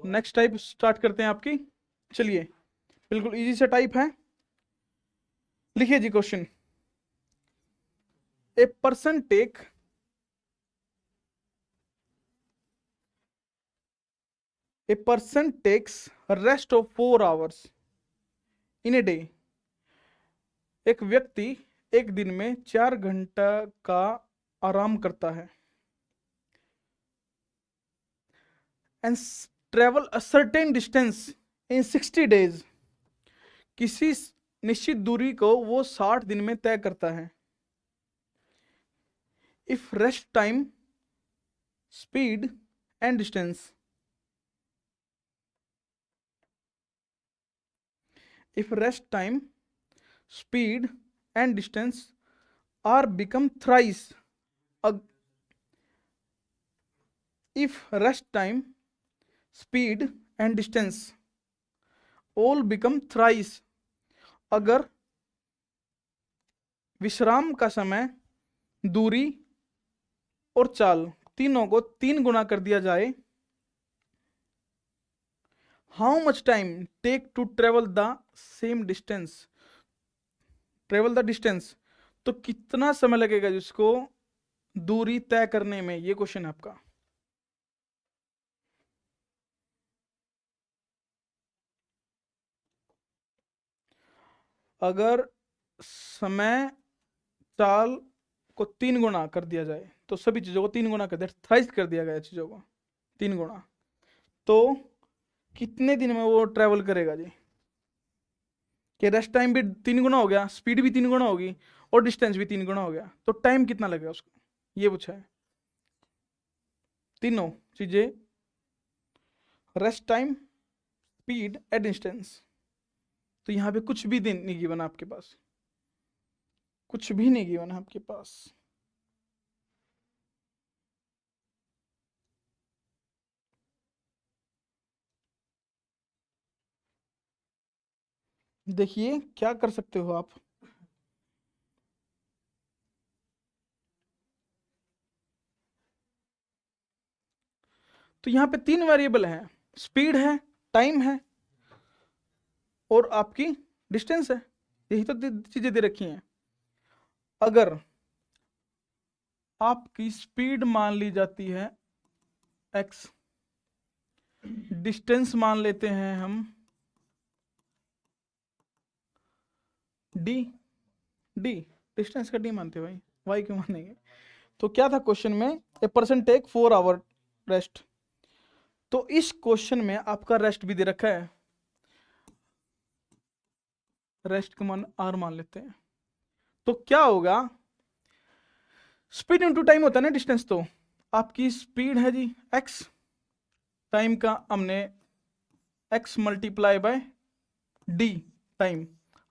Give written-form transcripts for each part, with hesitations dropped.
Next type start करते हैं आपकी। चलिए, बिल्कुल इजी से टाइप है। लिखिए जी question. A person take A person takes a rest of 4 hours in a day. एक व्यक्ति एक दिन में 4 घंटा का आराम करता है। And travel a certain distance in 60 days. किसी निश्चित दूरी को वो 60 दिन में तय करता है। If rest time, speed and distance. If rest time, speed and distance are become thrice. If rest time, speed and distance all become thrice. अगर विश्राम का समय, दूरी और चाल तीनों को 3 गुना कर दिया जाए। How much time take to travel the same distance. Travel the distance, तो कितना समय लगेगा जिसको दूरी तय करने में, ये क्वेश्चन है आपका। अगर समय चाल को 3 गुना कर दिया जाए, तो सभी चीजों को 3 गुना कर दिया, थ्राइस कर दिया गया चीजों को 3 गुना, तो कितने दिन में वो ट्रेवल करेगा जी। कि रेस्ट टाइम भी 3 गुना हो गया, स्पीड भी 3 गुना होगी और डिस्टेंस भी 3 गुना हो गया, तो टाइम कितना लगेगा उसको, ये पूछा है। तीनों चीजें, rest time, speed and distance, तो यहां पे कुछ भी दिन नहीं गिवन आपके पास, कुछ भी नहीं गिवन है आपके पास। देखिए क्या कर सकते हो आप। तो यहाँ पे 3 वेरिएबल हैं, स्पीड है, टाइम है और आपकी डिस्टेंस है, यही तो चीजें दे रखी हैं। अगर आपकी स्पीड मान ली जाती है x, डिस्टेंस मान लेते हैं हम d, डिस्टेंस का d मानते हैं भाई, y क्यों मानेंगे। तो क्या था क्वेश्चन में, a person take 4 hour rest, तो इस क्वेश्चन में आपका रेस्ट भी दे रखा है, रेस्ट का मान r मान लेते हैं। तो क्या होगा, स्पीड इनटू टाइम होता है ना डिस्टेंस, तो आपकी स्पीड है जी x, टाइम का हमने x multiply by d time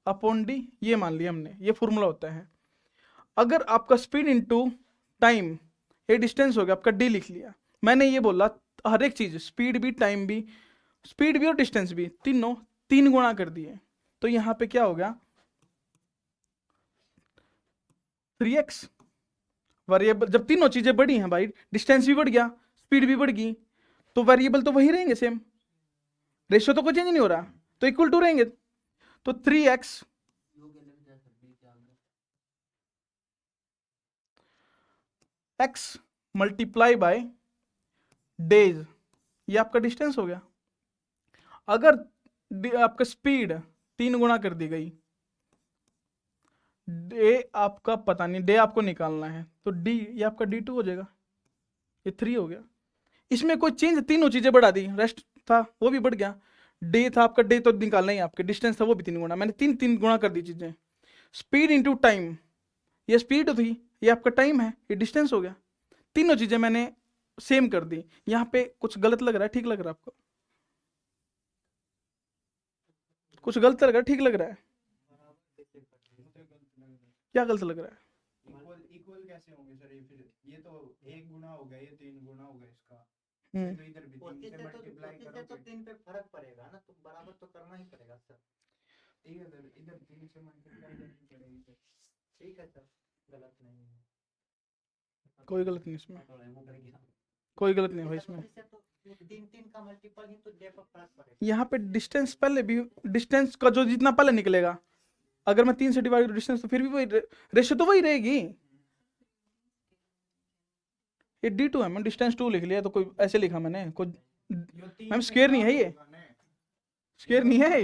upon d, ये मान लिया हमने, ये फॉर्मूला होता है। अगर आपका स्पीड इनटू टाइम, ये डिस्टेंस हो गया आपका d लिख लिया। मैंने ये बोला हर एक चीज, स्पीड भी, टाइम भी, स्पीड भी और डिस्टेंस भी, तीनों 3 गुना कर दिए, तो यहां पे क्या हो गया 3x। वेरिएबल जब तीनों चीजें बढ़ी हैं भाई, डिस्टेंस भी बढ़ गया, स्पीड भी बढ़ गई, तो वेरिएबल तो वही रहेंगे सेम, रेशियो तो कोई चेंज नहीं हो रहा, तो इक्वल टू रहेंगे। तो 3x x multiply by days, ये आपका डिस्टेंस हो गया। अगर आपका स्पीड 3 गुना कर दी गई, डे आपका पता नहीं, डे आपको निकालना है, तो डी, ये आपका d2 हो जाएगा, ये 3 हो गया। इसमें कोई चेंज, तीनों चीजें बढ़ा दी, रेस्ट था वो भी बढ़ गया, डे था आपका, डे तो निकालना ही आपके, डिस्टेंस था वो भी 3 गुना, मैंने तीन गुना कर दी चीजें। स्पीड इंटू टाइम, ये स्पीड थी, ये आपका टाइम है, ये डिस्टेंस हो गया, तीनों चीजें मैंने सेम कर दी। यहां पे कुछ गलत लग रहा है, ठीक लग रहा है आपको, कुछ गलत लग रहा है, ठीक लग रहा है, क्या गलत लग रहा है। इक्वल इक्वल कैसे होंगे सर, ये फिर ये तो 1 गुना हो गया, ये 3 गुना हो गया इसका, हम्म, तो इधर भी 3 से मल्टीप्लाई करो तो 3 पे फर्क पड़ेगा ना, तो बराबर तो करना ही पड़ेगा सर। ठीक है सर, इधर 3 से मल्टीप्लाई करनी पड़ेगी सर। ठीक है सर, गलत नहीं है। कोई गलत नहीं इसमें, कोई गलत नहीं भाई ऐसा तो इसमें। इससे तो 3 का मल्टीपल ही तो डे पर फर्क पड़ेगा। यहाँ पे डिस्टेंस पहले भी, डिस्टेंस का जो जितना पहले निकलेगा, अगर मैं 3 से डिवाइड करूँ डिस्टेंस, तो फिर भी वही रेशियो तो वही रहेगी। ये D2 है, मैंने डिस्टेंस 2 लिख लिया, तो कोई ऐसे लिखा मैंने, कोई मैम स्क्वायर नहीं है ये, स्क्वायर नहीं है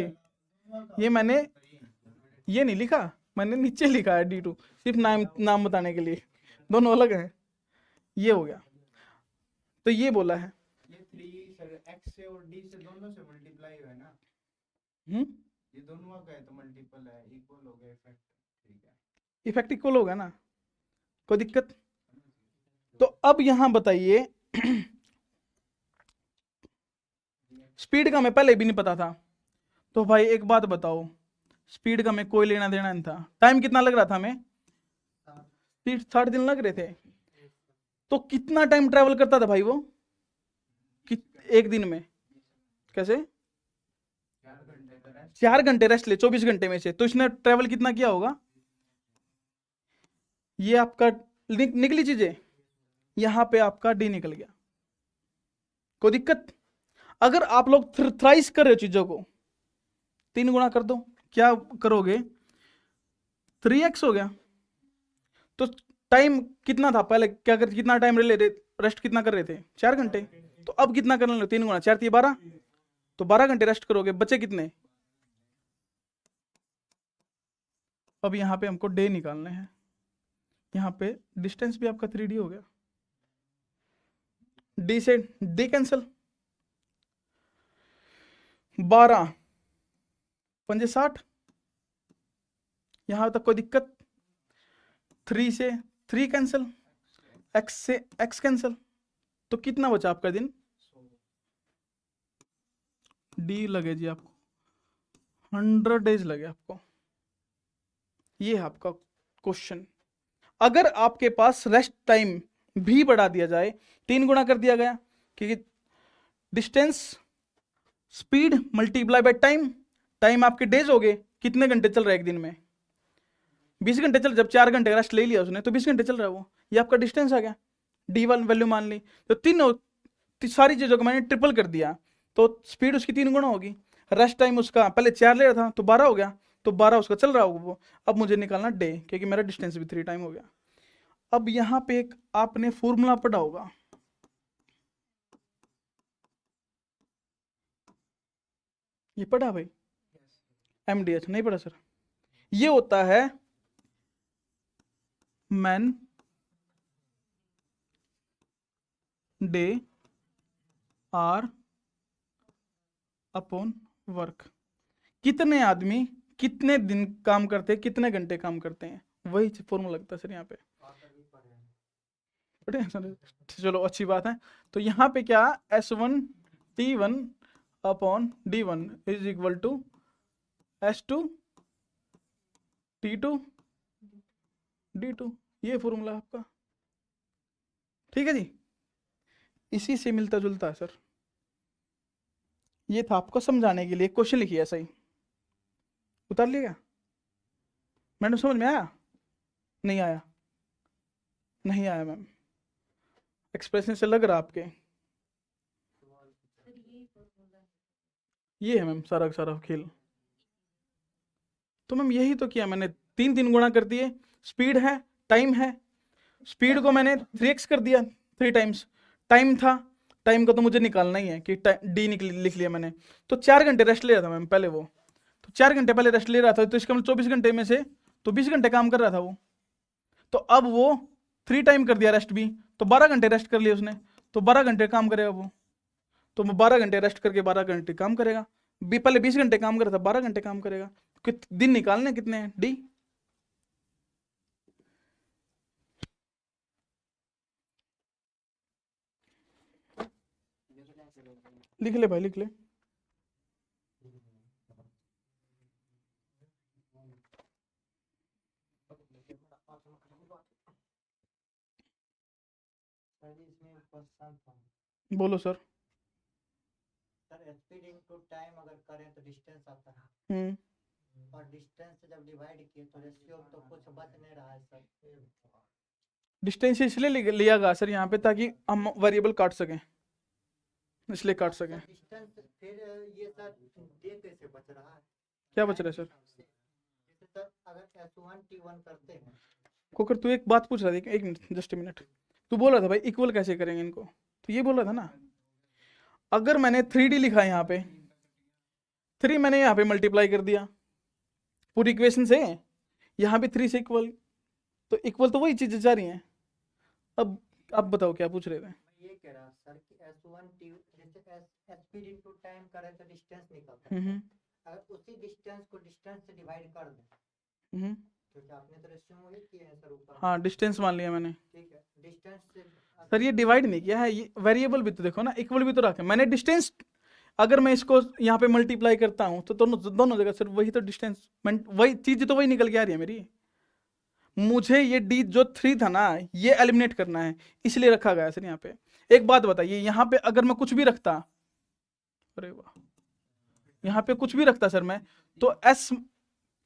ये मैंने ये नहीं लिखा, मैंने नीचे लिखा है D2, सिर्फ नाम बताने के लिए, दोनों अलग हैं। ये हो गया, तो ये बोला है। ये 3 सर x से और d से दोनों से मल्टीप्लाई हुआ है ना, हम्म, ये दोनों का है तो मल्टीपल है, इक्वल हो गया इफेक्ट। ठीक है, इफेक्ट इक्वल होगा ना, कोई दिक्कत। तो अब यहां बताइए स्पीड का मैं पहले भी नहीं पता था, तो भाई एक बात बताओ, स्पीड का मैं कोई लेना देना नहीं था। टाइम कितना लग रहा था हमें, 60 दिन लग रहे थे, तो कितना टाइम ट्रेवल करता था भाई वो एक दिन में, कैसे 4 घंटे का रेस्ट। 4 घंटे रेस्ट ले 24 घंटे में से, तो इसने ट्रेवल कितना किया होगा। ये आपका निकली चीजें, यहां पे आपका डी निकल गया, कोई दिक्कत। अगर आप लोग थ्राइस कर रहे हो चीजों को, 3 गुना कर दो, क्या करोगे, 3x हो गया। तो टाइम कितना था पहले, क्या कर, कितना टाइम ले रहे, रेस्ट कितना कर रहे थे, 4 घंटे। तो अब कितना करने लगे, 3 गुना 4 3 12, तो 12 घंटे रेस्ट करोगे, बचे कितने। अब यहाँ पे हमको डे निकालने हैं, यहाँ पे डिस्टेंस भी आपका 3D हो गया, डी से डी कैंसल, 12 पंजे 60, यहां तक कोई दिक्कत। 3 से 3 कैंसल, x से x कैंसल, तो कितना बचा आपका दिन, डी लगे जी आपको 100 डेज लगे आपको। ये है आपका क्वेश्चन। अगर आपके पास रेस्ट टाइम भी बढ़ा दिया जाए, 3 गुना कर दिया गया, क्योंकि distance speed multiply by time, time आपके डेज हो गए, कितने घंटे चल रहा है एक दिन में, 20 घंटे चल, जब 4 घंटे रेस्ट ले लिया उसने तो 20 घंटे चल रहा है वो, ये आपका डिस्टेंस आ गया। D1 वैल्यू मान ली, तो तीनों सारी चीजों को मैंने ट्रिपल कर दिया, तो स्पीड उसकी 3 गुना होगी। रेस्ट टाइम उसका पहले 4 ले रहा था तो 12 हो गया, तो 12 उसका चल रहा होगा वो। अब मुझे निकालना डे, क्योंकि मेरा डिस्टेंस भी 3 टाइम हो गया। अब यहाँ पे एक आपने फॉर्मूला पढ़ा होगा, ये पढ़ा भाई, MDH नहीं पढ़ा सर, ये होता है man day are upon work, कितने आदमी कितने दिन काम करते हैं, कितने घंटे काम करते हैं, वही फॉर्मूला लगता है सर यहाँ पे। पढ़े हैं सर, चलो अच्छी बात है। तो यहाँ पे क्या, S1 T1 upon D1 is equal to S2 T2 D2, ये फॉर्मूला है आपका। ठीक है जी, इसी से मिलता जुलता है सर। ये था आपको समझाने के लिए, क्वेश्चन लिखिए ऐसा ही, उतार लिएगा। मैडम समझ में आया, नहीं आया, नहीं आया मैम, एक्सप्रेशन से लग रहा आपके, ये है मैम सारा का सारा खेल। तो मैम यही तो किया मैंने, 3 गुणा कर दिए, स्पीड है टाइम है, स्पीड को मैंने 3x कर दिया, 3 टाइम्स टाइम था, टाइम का तो मुझे निकालना ही है कि डी लिख लिया मैंने। तो 4 घंटे रेस्ट ले रहा था मैम पहले वो, तो 4 घंटे पहले रेस्ट ले रहा था, तो इसका मतलब 24 घंटे में से तो 20 घंटे काम कर रहा था वो। तो अब वो 3 टाइम कर दिया रेस्ट भी, तो 12 घंटे रेस्ट कर लिया उसने, तो 12 घंटे काम करेगा वो। तो 12 घंटे रेस्ट करके 12 घंटे काम करेगा, पहले 20 घंटे काम कर रहा था, 12 घंटे काम करेगा। दिन निकालने कितने हैं, डी। लिख ले भाई, लिख ले। इसमें क्वेश्चन था बोलो sir. Sir, speed into time अगर करें तो डिस्टेंस आता है, और डिस्टेंस से जब डिवाइड किए तो रेशियो तो कुछ बच नहीं रहा है सर। डिस्टेंस इसलिए लिया गया सर यहाँ पे ताकि हम वेरिएबल काट सकें, इसलिए काट सकें। डिस्टेंस फिर ये सर डे कैसे बच रहा है? क्या बच रहा है सर? जैसे सर अगर S1 T1 करते हैं कोकर तू एक बात पूछ रहा था, एक मिनट, जस्ट ए मिनट। तू बोल रहा था भाई इक्वल कैसे करेंगे इनको, तो ये बोल रहा था ना। अगर मैंने 3D लिखा है यहाँ पे, 3 मैंने यहाँ पे मल्टीप्लाई कर दिया पूरी इक्वेशन से, यहाँ भी 3 से इक्वल, तो इक्वल तो वही चीजें जा रही हैं। अब बताओ क्या पूछ रहे थे? मैं ये कह रहा सर कि S1 T जैसे स्पीड इनटू टाइम करें तो डिस्टेंस निकलता है। अगर उसी डिस्टेंस को डिस्टेंस से डिवाइड कर दें तो क्या आपने तो रेशियो वही किए हैं सर ऊपर? हाँ, डिस्टेंस मान लिया मैंने। ठीक है, डिस्टेंस से सर ये डिवाइड नहीं किया है, ये वेरिएबल भी तो देखो ना, इक्वल भी तो रखा है मैंने। डिस्टेंस अगर मैं इसको यहाँ पे मल्टीप्लाई करता हूँ तो दोनों जगह सर वही तो डिस्टेंस, वही चीज तो वही निकल के आ रही है मेरी। मुझे ये डी जो 3 था ना, ये एलिमिनेट करना है, इसलिए रखा गया है सर यहाँ पे। एक बात बताइए, यहाँ पे अगर मैं कुछ भी रखता, अरे वाह, यहाँ पे कुछ भी रखता सर मैं, तो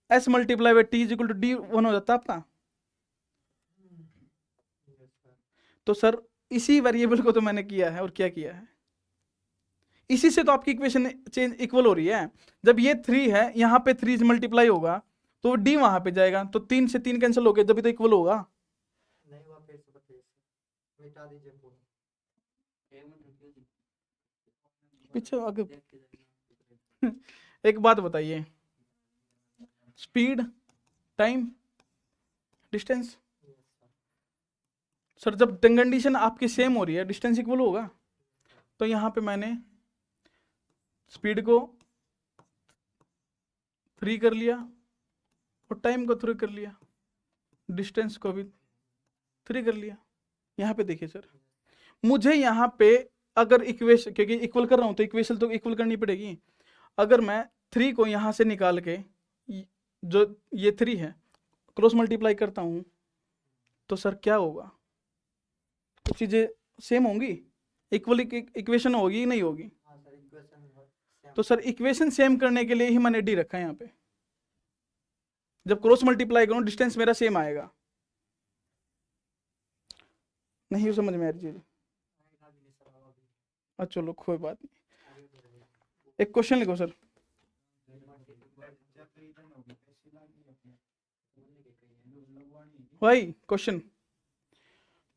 S multiply by T is equal to D 1 हो जाता आपका। तो सर इसी वेरिएबल को तो मैंने किया है, और क्या किया है, इसी से तो आपकी इक्वेशन चेंज इक्वल हो रही है। जब ये 3 है, यहाँ पे 3 मल्टीप्लाई होगा तो डी वहां पे जाएगा, तो 3 से 3 कैंसिल हो गया, जब भी तो इक्वल होगा। नहीं हुआ, फिर से बताइए, मिटा दीजिए पूरा। पीछे आगे एक बात बताइए, स्पीड, टाइम, डिस्टेंस, सर जब कंडीशन आपकी सेम हो रही है, डिस्टेंस इक्वल होगा। तो यहाँ पे मैंने स्पीड को 3 कर लिया और टाइम को 3 कर लिया, डिस्टेंस को भी 3 कर लिया। यहाँ पे देखिए सर, मुझे यहाँ पे अगर इक्वेशन, क्योंकि इक्वल कर रहा हूँ तो इक्वेशन तो इक्वल करनी पड़ेगी। अगर मैं 3 को यहाँ से निकाल के, जो ये 3 है, क्रॉस मल्टीप्लाई करता हूँ तो सर क्या होगा, तो चीज़ें सेम होंगी, इक्वल इक्वेशन होगी नहीं होगी? हाँ सर, इक्वेशन तो सर इक्वेशन सेम करने के लिए ही मैंने डी रखा है यहाँ पे। जब क्रॉस मल्टीप्लाई करूँ डिस्टेंस मेरा सेम आएगा। नहीं समझ में आ रही चीज? अच्छा चलो कोई बात नहीं, एक क्वेश्चन लिखो सर। भाई question,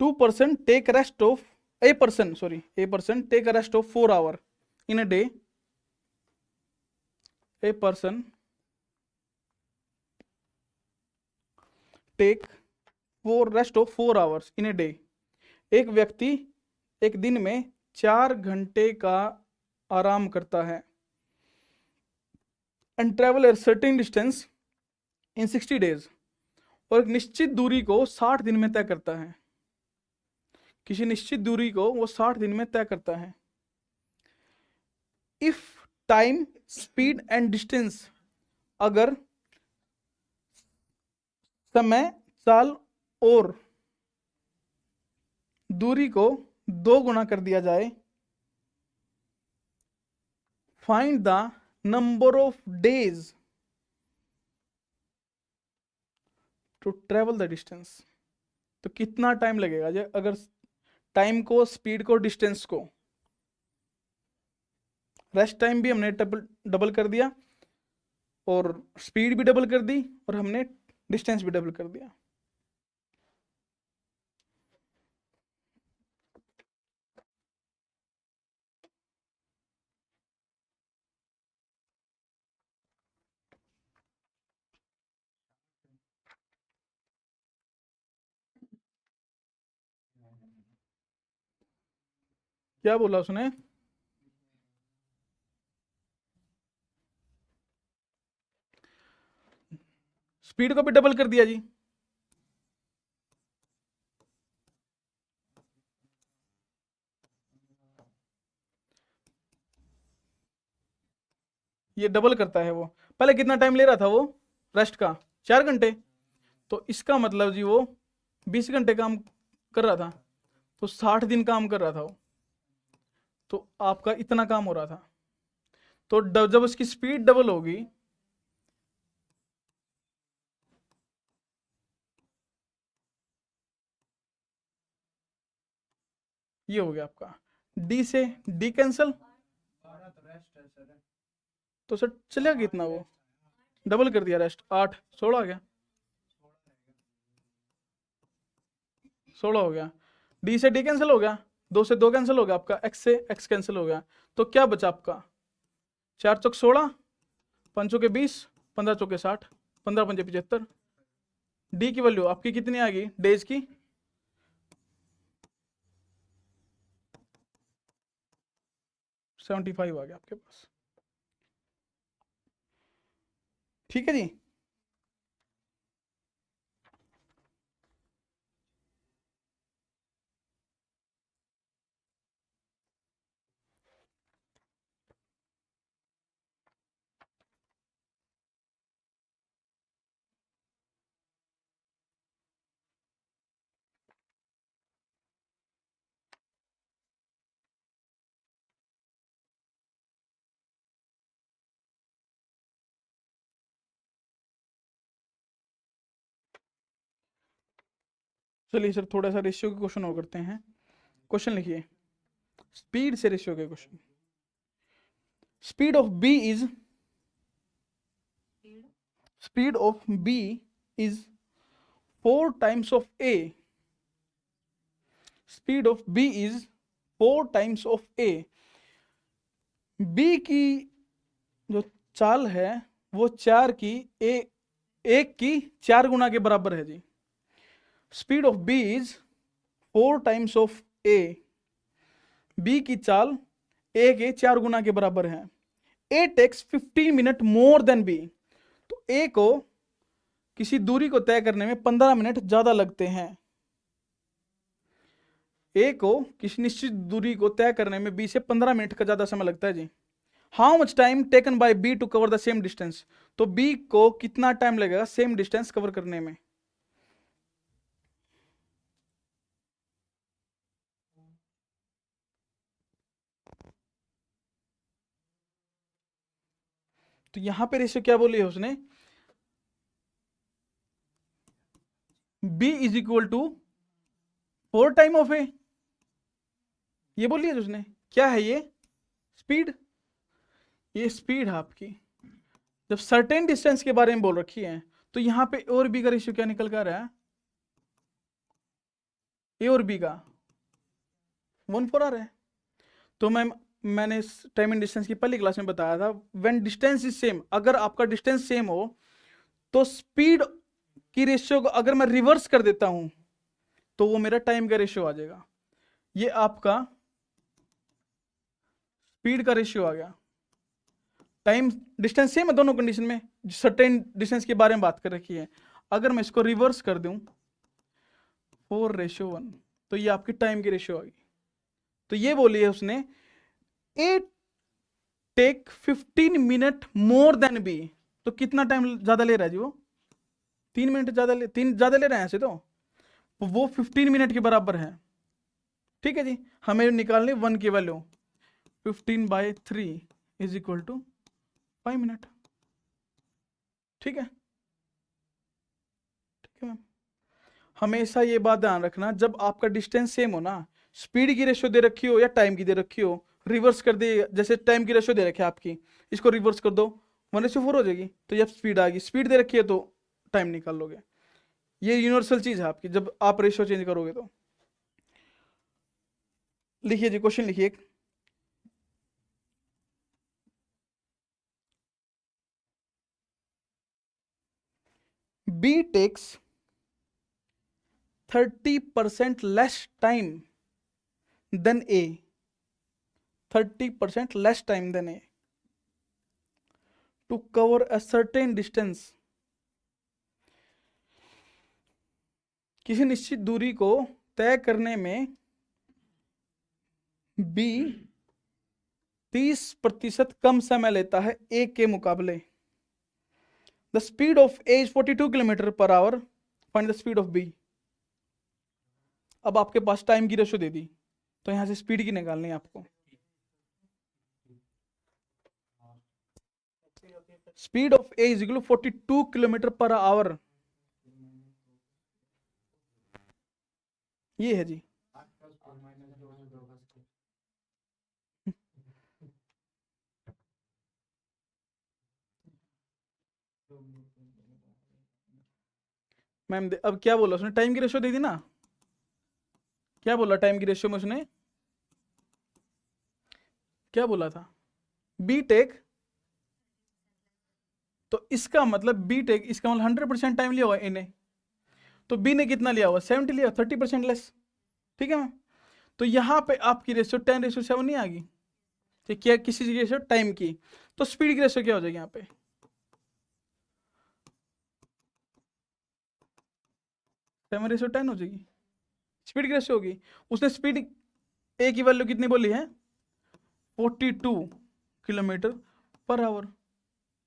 2% take rest of a person take a rest of 4 hours in a day. A person take rest of 4 hours in a day. एक व्यक्ति एक दिन में 4 घंटे का आराम करता है। and travel a certain distance in 60 days. और एक निश्चित दूरी को 60 दिन में तय करता है। किसी निश्चित दूरी को वो 60 दिन में तय करता है। If time, speed and distance, अगर समय, चाल और दूरी को 2 गुना कर दिया जाए, find the number of days to travel the distance. तो कितना टाइम लगेगा, अगर टाइम को, स्पीड को, डिस्टेंस को, रेस्ट टाइम भी हमने डबल कर दिया और स्पीड भी डबल कर दी और हमने डिस्टेंस भी डबल कर दिया। क्या बोला उसने? स्पीड को भी डबल कर दिया जी। ये डबल करता है वो। पहले कितना टाइम ले रहा था वो रेस्ट का? 4 घंटे। तो इसका मतलब जी वो 20 घंटे काम कर रहा था, तो 60 दिन काम कर रहा था वो, तो आपका इतना काम हो रहा था। तो जब उसकी स्पीड डबल होगी, ये हो गया आपका, डी से डी कैंसिल, 12 तो रेस्ट है सर। तो सर चलेगा कितना, वो डबल कर दिया रेस्ट, 8 16 आ गया, 16 हो गया। डी से डी कैंसिल हो गया, 2 से 2 कैंसिल हो गया आपका, एक्स से एक्स कैंसिल हो गया, तो क्या बचा आपका 4 चौक 16, 5 चौके 20, 15 चौके 60, 15 पंजे 75। डी की वैल्यू आपकी कितनी आ गई डेज की, 75 आ गया आपके पास। ठीक है जी। चलिए सर थोड़ा सा रेशियो के क्वेश्चन और करते हैं। क्वेश्चन लिखिए, स्पीड से रेशियो के question. Speed of B is, speed of B is 4 times of A. Speed of B is 4 times of A. B की जो चाल है वो 4 की एक की 4 गुना के बराबर है जी। Speed of B is 4 times of A. B की चाल ए के 4 गुना के बराबर है। A takes 15 minute more than B. तो ए को किसी दूरी को तय करने में 15 मिनट ज्यादा लगते हैं। ए को किसी निश्चित दूरी को तय करने में बी से 15 मिनट का ज्यादा समय लगता है जी। How much time taken by B to cover the same distance. तो बी को कितना टाइम लगेगा सेम डिस्टेंस कवर करने में। तो यहां पे रेशियो क्या बोली है उसने, b is equal to 4 time of A, ये बोली है उसने। क्या है ये स्पीड, ये स्पीड है आपकी। जब सर्टेन डिस्टेंस के बारे में बोल रखी है तो यहां पे ए और बी का रेशियो क्या निकल कर रहा है, ए और बी का 1:4 आ रहा है। तो मैंने टाइम एंड डिस्टेंस की पहली क्लास में बताया था, व्हेन डिस्टेंस इज सेम, अगर आपका डिस्टेंस सेम हो तो स्पीड की रेशियो को अगर मैं रिवर्स कर देता हूं तो वो मेरा टाइम का रेशियो आ जाएगा। ये आपका स्पीड का रेशियो आ गया। टाइम डिस्टेंस सेम है दोनों कंडीशन में, सर्टेन डिस्टेंस के बारे में बात कर रखी है। अगर मैं इसको रिवर्स कर दूं 4:1, तो ये आपकी टाइम की रेशियो आ गई। तो ये बोली है उसने A take 15 minute more than B. तो कितना टाइम ज्यादा ले रहा है जी वो, 3 मिनट ज्यादा ले, 3 ज्यादा ले रहे हैं ऐसे तो वो 15 मिनट के बराबर है। ठीक है जी, हमें निकालनी 1 की value, 15/3 is equal to 5 minute. ठीक है, ठीक है मैम। हमेशा ये बात ध्यान रखना, जब आपका डिस्टेंस सेम हो ना, स्पीड की रेशियो दे रखी हो या टाइम की दे रखी हो, रिवर्स कर दे। जैसे टाइम की रेशियो दे रखी है आपकी, इसको रिवर्स कर दो 1:4 हो जाएगी। तो जब स्पीड आ गई, स्पीड दे रखी है तो टाइम निकाल लोगे। ये यूनिवर्सल चीज है आपकी जब आप रेशियो चेंज करोगे तो। लिखिए जी क्वेश्चन लिखिए, B takes 30% less time than A, 30% less time than A to cover a certain distance. किसी निश्चित दूरी को तय करने में बी 30% कम समय लेता है ए के मुकाबले। The speed of A is 42 kilometre per hour, find the speed of B. अब आपके पास टाइम की रेशो दे दी, तो यहां से स्पीड की निकालनी है आपको। Speed of A is equal 42 kilometre per our, ये है जी। मैम अब क्या बोला उसने, टाइम की रेशियो दे दी ना, क्या बोला टाइम की रेशियो में उसने, क्या बोला था, बी टेक, तो इसका मतलब बी टेक, इसका मतलब 100% टाइम लिया हुआ ए ने, तो बी ने कितना लिया हुआ 70 लिया, 30% लेस, ठीक है मैम। तो यहाँ पे आपकी रेशियो 10:7 नहीं आ गई, तो क्या किसी की रेशियो टाइम की, तो स्पीड की रेशियो क्या हो जाएगी यहाँ पे, 7:10 हो जाएगी, स्पीड की रेशियो होगी। उसने स्पीड ए की वैल्यू कितनी बोली है, 42 किलोमीटर पर आवर,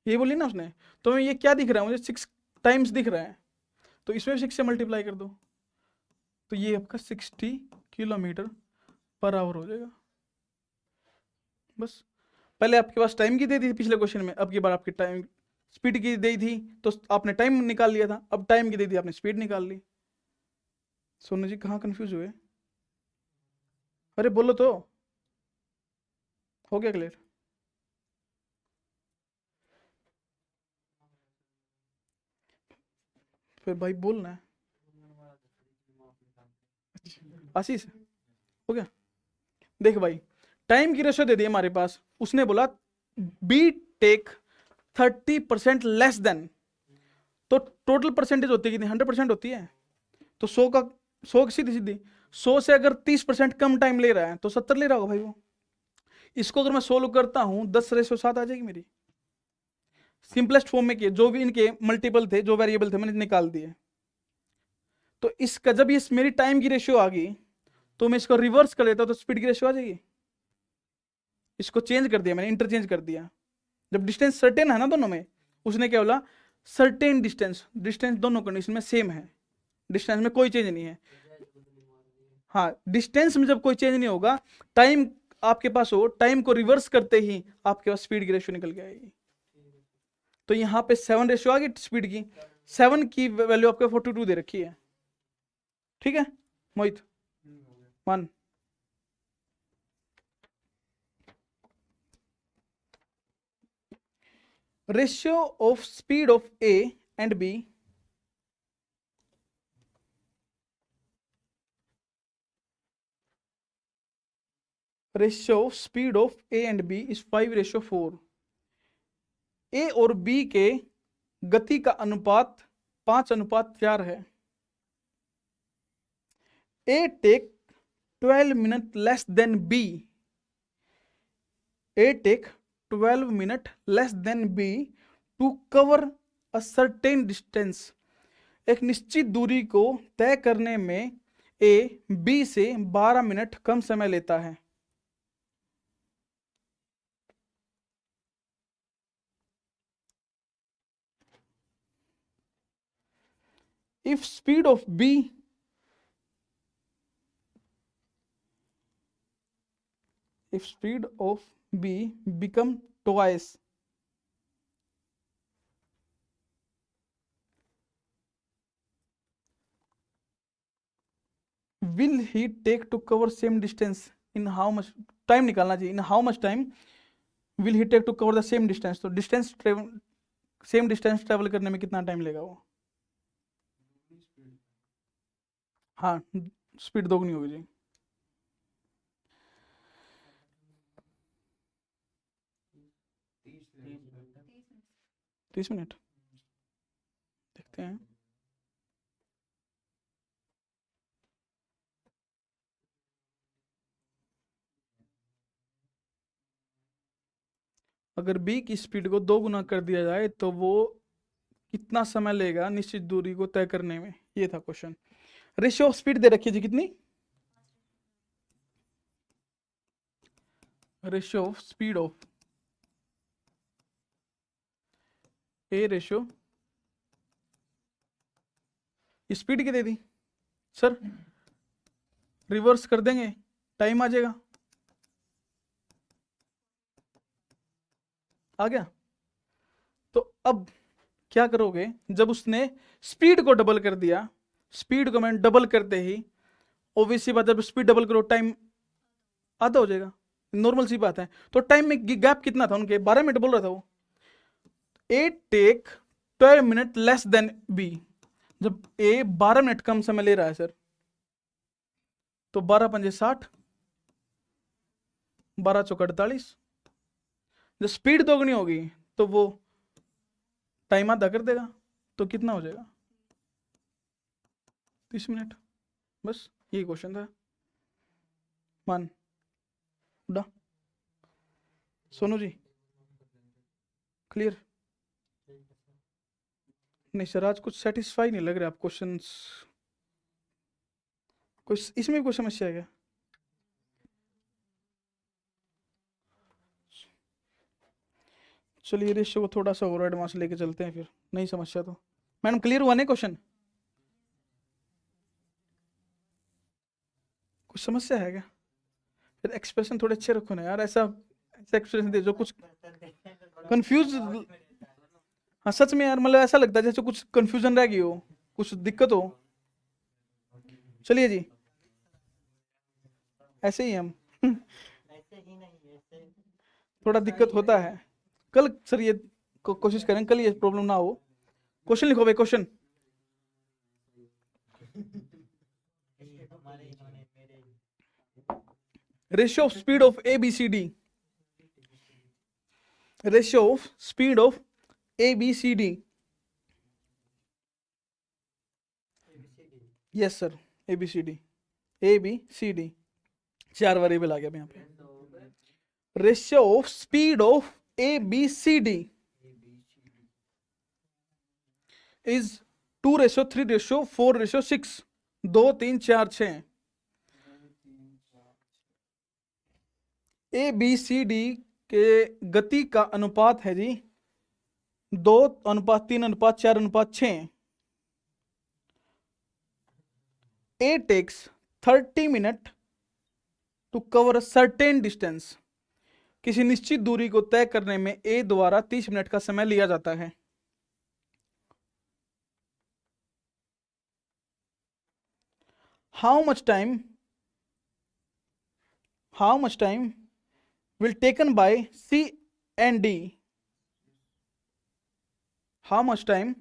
ये बोली ना उसने, तो ये क्या दिख रहा है मुझे, 6 टाइम्स दिख रहा है, तो इसमें 6 से मल्टीप्लाई कर दो, तो ये आपका 60 किलोमीटर पर आवर हो जाएगा। बस पहले आपके पास टाइम की दे दी थी पिछले क्वेश्चन में, अब की बार आपकी टाइम स्पीड की दे थी, तो आपने टाइम निकाल लिया था, अब टाइम की दे दी आपने स्पीड निकाल ली। सोनू जी कहाँ कंफ्यूज हुए, अरे बोलो तो, हो गया क्लियर। फिर भाई बोलना है, आशीष हो गया। देख भाई टाइम की रेशियो दे दी हमारे पास, उसने बोला बी टेक 30% लेस देन, तो टोटल परसेंटेज होती है कितनी, 100% होती है, तो 100 सीधी सीधी 100 से अगर 30% कम टाइम ले रहा है तो 70 ले रहा होगा भाई वो। इसको अगर मैं सोल्व करता हूं 10:7 आ जाएगी मेरी, सिंपलेस्ट फॉर्म में किए, जो भी इनके मल्टीपल थे, जो वेरिएबल थे मैंने निकाल दिए। तो इसका जब ये मेरी टाइम की रेशियो आ गई, तो मैं इसको रिवर्स कर देता तो स्पीड की रेशियो आ जाएगी। इसको चेंज कर दिया मैंने, इंटरचेंज कर दिया, जब डिस्टेंस सर्टेन है ना दोनों में, उसने क्या बोला, सर्टेन डिस्टेंस, डिस्टेंस दोनों कंडीशन में सेम है, डिस्टेंस में कोई चेंज नहीं है। हाँ डिस्टेंस में जब कोई चेंज नहीं होगा, टाइम आपके पास हो, टाइम को रिवर्स करते ही आपके पास स्पीड की रेशियो निकल के आएगी। तो यहाँ पे 7 रेशियो आ गई स्पीड की, 7 की वैल्यू आपको 42 दे रखी है, ठीक है Mohit 1। Ratio of speed of A and B ratio speed of A and B is 5:4। A और बी के गति का अनुपात 5:4 है। A take 12 minute less than B, A take 12 minute less than B to cover a certain distance. एक निश्चित दूरी को तय करने में ए बी से 12 मिनट कम समय लेता है। If speed of B become twice, will he take to cover same distance in how much time निकालना चाहिए, in how much time will he take to cover the same distance। तो distance travel, same distance travel करने में कितना time लेगा वो, हाँ speed दोगुनी होगी जी। तीस मिनट देखते हैं। अगर b की स्पीड को 2 गुना कर दिया जाए तो वो कितना समय लेगा निश्चित दूरी को तय करने में, ये था क्वेश्चन। रेशियो ऑफ स्पीड दे रखी जी कितनी, ratio of speed of A ratio speed की दे दी सर, रिवर्स कर देंगे टाइम आ जाएगा, आ गया। तो अब क्या करोगे, जब उसने स्पीड को डबल कर दिया, स्पीड को मैंने डबल करते ही ओबीसी बात, जब स्पीड डबल करो टाइम आधा हो जाएगा, नॉर्मल सी बात है। तो टाइम में गैप कितना था उनके, 12 मिनट बोल रहा था वो। A take 12 minute less than B, जब ए 12 मिनट कम समय ले रहा है सर, तो 12 पंजे 60, 12 चौक 48। जब स्पीड दोगुनी होगी तो वो टाइम आधा कर देगा, तो कितना हो जाएगा? 30 मिनट। बस यही क्वेश्चन था। मान उड़ा। सोनू जी क्लियर? नहीं सर, आज कुछ सेटिस्फाई नहीं लग रहा आप क्वेश्चंस। कुछ इसमें भी कोई समस्या है क्या? चलिए रेशियो को थोड़ा सा और एडवांस लेके चलते हैं फिर, नहीं समस्या तो। मैडम क्लियर हुआ नहीं क्वेश्चन? कुछ समस्या है क्या? फिर एक्सप्रेशन थोड़े अच्छे रखो ना यार, ऐसा एक्सप्रेशन दे जो कुछ कंफ्यूज। हाँ सच में यार, मतलब ऐसा लगता है जैसे कुछ कंफ्यूजन रह गई हो, कुछ दिक्कत हो। चलिए जी, ऐसे ही हम ऐसे ही नहीं, ऐसे थोड़ा दिक्कत होता है। कल सर ये कोशिश करें कल ये प्रॉब्लम ना हो। क्वेश्चन लिखो भाई, क्वेश्चन। हमारे इन्होंने मेरे ratio of speed of A B C D. Ratio of speed of A B C D. Yes sir, A B C D, A B C D, 4 variable आ गया यहाँ पे। Ratio of speed of A B C D is 2:3:4:6। 2 3 4 6। A B C D के गति का अनुपात है जी 2:3:4:6। A takes 30 minutes to cover a certain distance। किसी निश्चित दूरी को तय करने में A द्वारा 30 मिनट का समय लिया जाता है। How much time will taken by C and D? How much time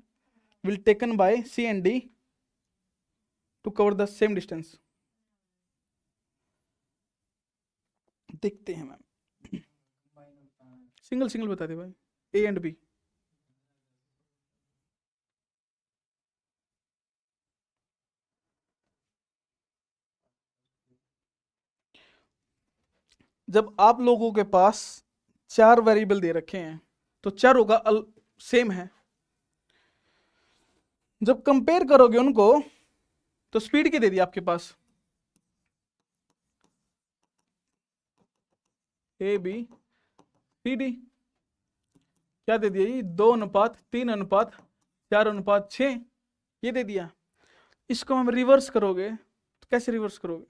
will taken by C and D to cover the same distance? देखते हैं मैम, सिंगल सिंगल बता दे भाई, ए एंड बी। जब आप लोगों के पास 4 वेरिएबल दे रखे हैं तो चारों का सेम है। जब कंपेयर करोगे उनको तो स्पीड क्या दे दी आपके पास? ए बी सी डी क्या दे दिया? 2:3:4:6 ये दे दिया। इसको हम रिवर्स करोगे तो कैसे रिवर्स करोगे?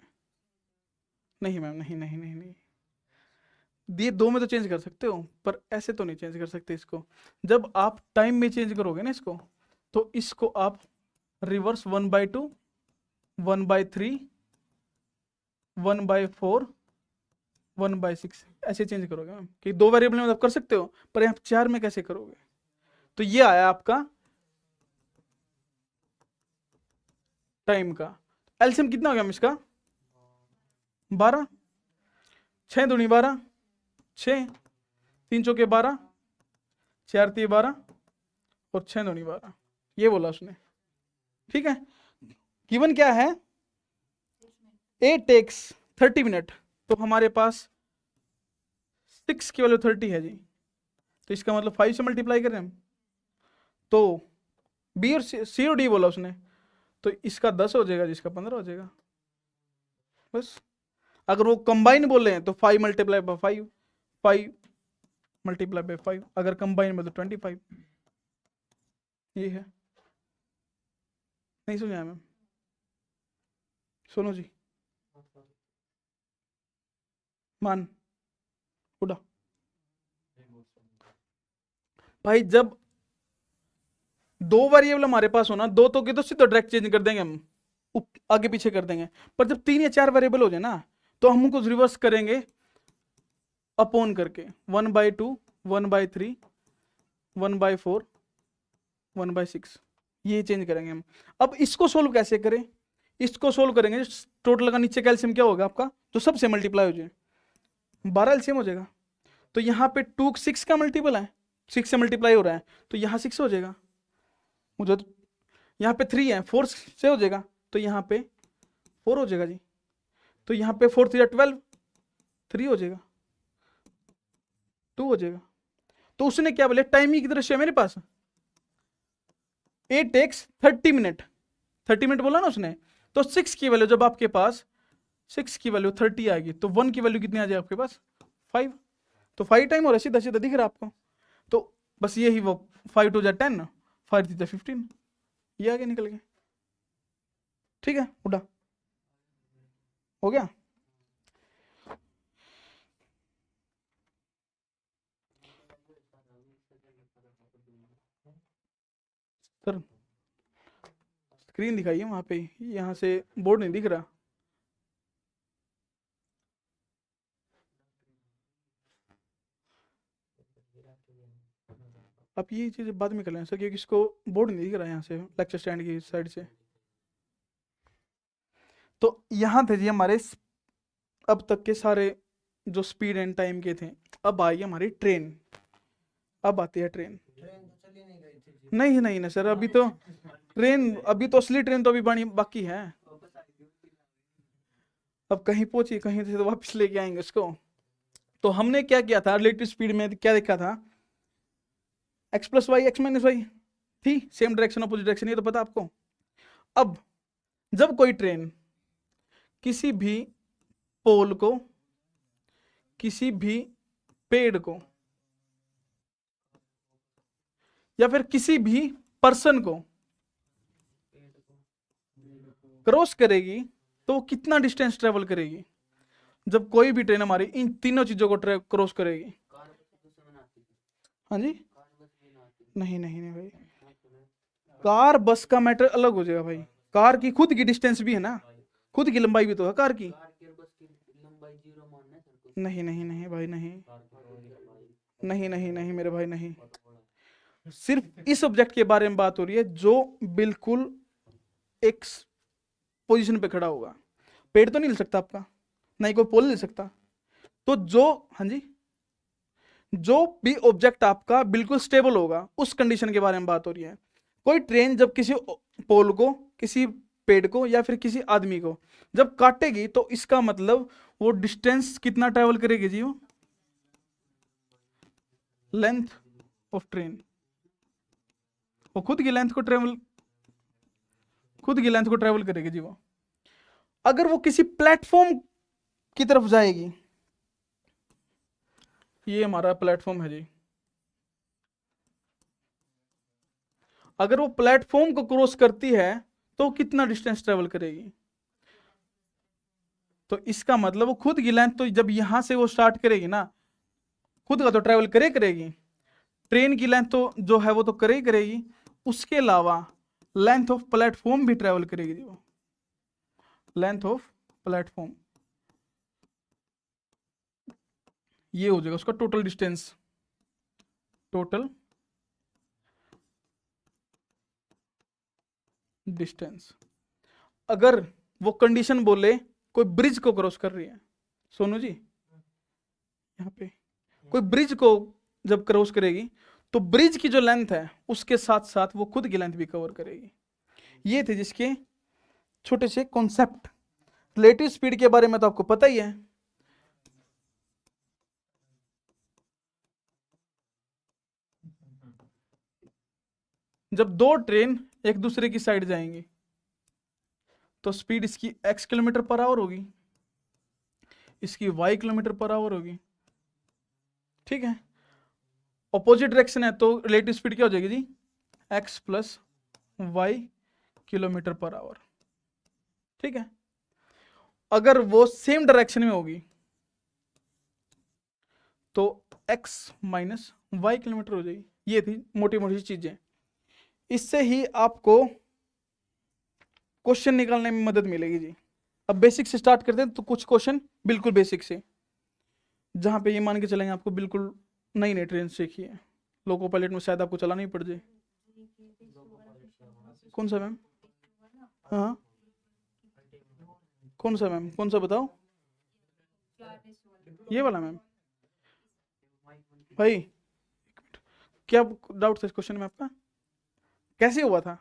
नहीं मैम, नहीं नहीं नहीं नहीं, ये 2 में तो चेंज कर सकते हो पर ऐसे तो नहीं चेंज कर सकते इसको। जब आप टाइम में चेंज करोगे ना इसको, तो इसको आप रिवर्स 1/2, 1/3, 1/4, 1/6 ऐसे चेंज करोगे मैम। कि 2 वेरिएबल में आप कर सकते हो पर यहाँ 4 में कैसे करोगे? तो ये आया आपका टाइम का। एलसीएम कितना हो गया इसका? 12, 6 दूनी 12, 6, 3 चौके 12, 4 3 12 और 6 दूनी 12, ये बोला उसने। ठीक है, गिवन क्या है? ए टेक्स 30 मिनट, तो हमारे पास 6 की वैल्यू 30 है जी, तो इसका मतलब 5 से मल्टीप्लाई करें हम, तो बी और सी और डी बोला उसने, तो इसका 10 हो जाएगा, जिसका 15 हो जाएगा। बस अगर वो कंबाइन बोल रहे हैं तो 5 मल्टीप्लाई बाय 5, 5 मल्टीप्लाई बाय 5, अगर कंबाइन में तो 25। ये है, नहीं समझाया मैम? सुनो जी, मान उड़ा भाई। जब 2 वेरिएबल हमारे पास हो ना, 2 तो के तो सीधा डायरेक्ट चेंज कर देंगे हम, आगे पीछे कर देंगे। पर जब 3 या 4 वेरिएबल हो जाए ना, तो हम उनको रिवर्स करेंगे अपॉन करके 1/2, 1/3, 1/4, 1/6, ये चेंज करेंगे हम। अब इसको सोल्व कैसे करें, इसको सोल्व करेंगे, टोटल का नीचे कैल्शियम क्या होगा आपका, तो सबसे मल्टीप्लाई हो जाए 12 एलसीएम हो जाएगा। तो यहाँ पे 2 6 का मल्टीपल है, 6 से मल्टीप्लाई हो रहा है, तो यहाँ 6 हो जाएगा। मुझे तो यहाँ पे 3 है, 4 से हो जाएगा, तो यहाँ पे 4 हो जाएगा जी। तो यहाँ पे 4 3 12, 3 हो जाएगा, 2 हो जाएगा। तो उसने क्या बोले, टाइमिंग की दृश्य है मेरे पास, इट टेक्स 30 मिनट, 30 मिनट बोला ना उसने। तो 6 की वैल्यू, जब आपके पास 6 की वैल्यू 30 आएगी, तो 1 की वैल्यू कितनी आ जाएगी आपके पास, 5। तो 5 टाइम हो रहा है, सीधा सीधा दिख रहा है आपको। तो बस यही वो 5 2 10, 5 3 15, ये आगे निकल गया। ठीक है, उड़ा हो गया। सर स्क्रीन दिखाइए वहां पे, यहाँ से बोर्ड नहीं दिख रहा। आप ये चीज़ बाद में कर लें सर, क्योंकि इसको बोर्ड नहीं दिख रहा है यहाँ से, लेक्चर स्टैंड की साइड से। तो यहाँ थे जी हमारे अब तक के सारे जो स्पीड एंड टाइम के थे। अब आई हमारी ट्रेन, अब आती है ट्रेन। नहीं नहीं ना सर, अभी तो ट्रेन, अभी तो असली ट्रेन तो अभी बाकी है। अब कहीं पहुंची, कहीं से तो वापस लेके आएंगे उसको। तो हमने क्या किया था, रिलेटिव स्पीड में क्या देखा था, x प्लस वाई एक्स माइनस वाई थी, सेम डायरेक्शन अपोजिट डायरेक्शन, ये तो पता आपको। अब जब कोई ट्रेन किसी भी पोल को, किसी भी पेड़ को, या फिर किसी भी पर्सन को क्रॉस करेगी, तो वो कितना डिस्टेंस ट्रेवल करेगी। जब कोई भी ट्रेन हमारी इन तीनों चीजों को क्रॉस करेगी। हाँ जी, नहीं नहीं नहीं भाई, कार बस का मैटर अलग हो जाएगा भाई। कार की खुद की डिस्टेंस भी है ना, खुद की लंबाई भी तो है कार की। नहीं नहीं नहीं भाई, नहीं नहीं नहीं नहीं मेरे भाई, नहीं। सिर्फ इस ऑब्जेक्ट के बारे में बात हो रही है जो बिल्कुल एक पोजीशन पे खड़ा होगा। पेड़ तो नहीं ले सकता आपका, नहीं कोई पोल ले सकता। तो जो, हाँ जी, जो भी ऑब्जेक्ट आपका बिल्कुल स्टेबल होगा, उस कंडीशन के बारे में बात हो रही है। कोई ट्रेन जब किसी पोल को, किसी पेड़ को, या फिर किसी आदमी को जब काटेगी, तो इसका मतलब वो डिस्टेंस कितना ट्रेवल करेगी जी, वो लेंथ ऑफ ट्रेन, वो खुद की लेंथ को ट्रेवल करेगी जी वो। अगर वो किसी प्लेटफॉर्म की तरफ जाएगी, ये हमारा प्लेटफॉर्म है जी, अगर वो प्लेटफॉर्म को क्रॉस करती है तो कितना डिस्टेंस ट्रेवल करेगी। तो इसका मतलब वो खुद की लेंथ, तो जब यहां से वो स्टार्ट करेगी ना, खुद का तो ट्रेवल करेगी, ट्रेन की लेंथ तो जो है वो तो करेगी, उसके अलावा लेंथ ऑफ प्लेटफॉर्म भी ट्रेवल करेगी वो, लेंथ ऑफ प्लेटफॉर्म, ये हो जाएगा उसका टोटल डिस्टेंस, टोटल डिस्टेंस। अगर वो कंडीशन बोले कोई ब्रिज को क्रॉस कर रही है, सोनू जी यहाँ पे कोई ब्रिज को जब क्रॉस करेगी, तो ब्रिज की जो लेंथ है उसके साथ साथ वो खुद की लेंथ भी कवर करेगी। ये थे जिसके छोटे से कॉन्सेप्ट। रिलेटिव स्पीड के बारे में तो आपको पता ही है, जब दो ट्रेन एक दूसरे की साइड जाएंगी तो स्पीड इसकी x किलोमीटर पर आवर होगी, इसकी y किलोमीटर पर आवर होगी। ठीक है, ऑपोजिट डायरेक्शन है तो रिलेटिव स्पीड क्या हो जाएगी जी, x प्लस वाई किलोमीटर पर आवर। ठीक है, अगर वो सेम डायरेक्शन में होगी तो x माइनस वाई किलोमीटर हो जाएगी। ये थी मोटी मोटी चीजें, इससे ही आपको क्वेश्चन निकालने में मदद मिलेगी जी। अब बेसिक से स्टार्ट करते हैं, तो कुछ क्वेश्चन बिल्कुल बेसिक से, जहां पे ये मान के चलेंगे आपको बिल्कुल नई नई ट्रेन सीखी है, लोको पायलट में शायद आपको चलाना ही पड़ जाए। कौन सा मैम? हाँ, कौन सा मैम, कौन सा बताओ? ये वाला मैम? भाई क्या डाउट था इस क्वेश्चन में आपका? कैसे हुआ था?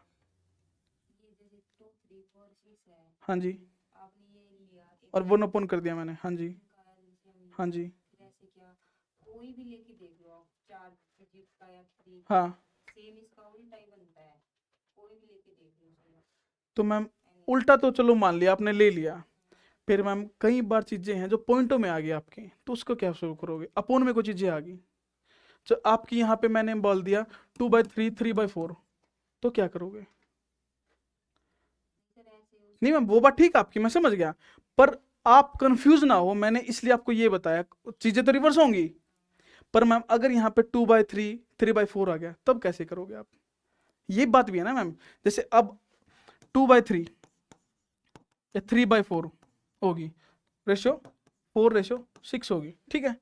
हाँ जी, और वन अपॉन कर दिया मैंने। हाँ जी, हाँ जी, कोई भी लेके देख लो आप, 4 डिजिट का या 3 हाँ। सेम इसका उल्टा ही बनता है, कोई भी लेके देख लो उसमें। तो मैम उल्टा तो चलो मान लिया आपने, ले लिया, फिर मैम कई बार चीजें हैं जो पॉइंटों में आ गई आपके, तो उसको क्या शुरू करोगे? अपोन में कोई चीजें आ गई, तो आपकी यहाँ पे मैंने बोल दिया 2/3 3/4, तो क्या करोगे? सर ऐसे नहीं मैम वो बात ठीक है आपकी, मैं समझ गया, पर आप कंफ्यूज ना हो, मैंने इसलिए आपको ये बताया, चीजें तो रिवर्स होंगी, पर मैम अगर यहाँ पे 2/3 3/4 आ गया तब कैसे करोगे आप? ये बात भी है ना मैम। जैसे अब 2/3 या 3/4 होगी, रेशो 4:6 होगी, ठीक है।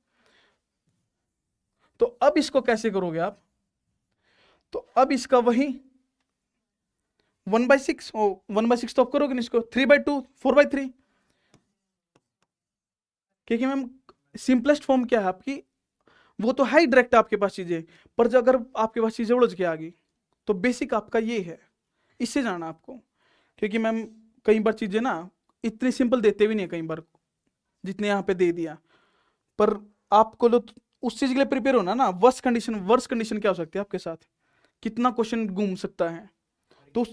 तो अब इसको कैसे करोगे आप? तो अब इसका वही 1/6 ओ 1/6 तो आप करोगे नहीं, इसको 3/2 4/3, क्योंकि मैम सिंपलेस्ट फॉर्म क्या है आपकी, वो तो है ही डायरेक्ट आपके पास चीजें, पर जो अगर आपके पास चीजें उलझ के आ गई तो बेसिक आपका ये है, इससे जाना आपको, क्योंकि मैम कई बार चीजें ना इतनी सिंपल देते भी नहीं है कई बार, जितने यहाँ पे दे दिया, पर आपको उस चीज के लिए प्रिपेयर होना ना। वर्स्ट कंडीशन क्या हो सकती है आपके साथ, कितना क्वेश्चन घूम सकता है, तो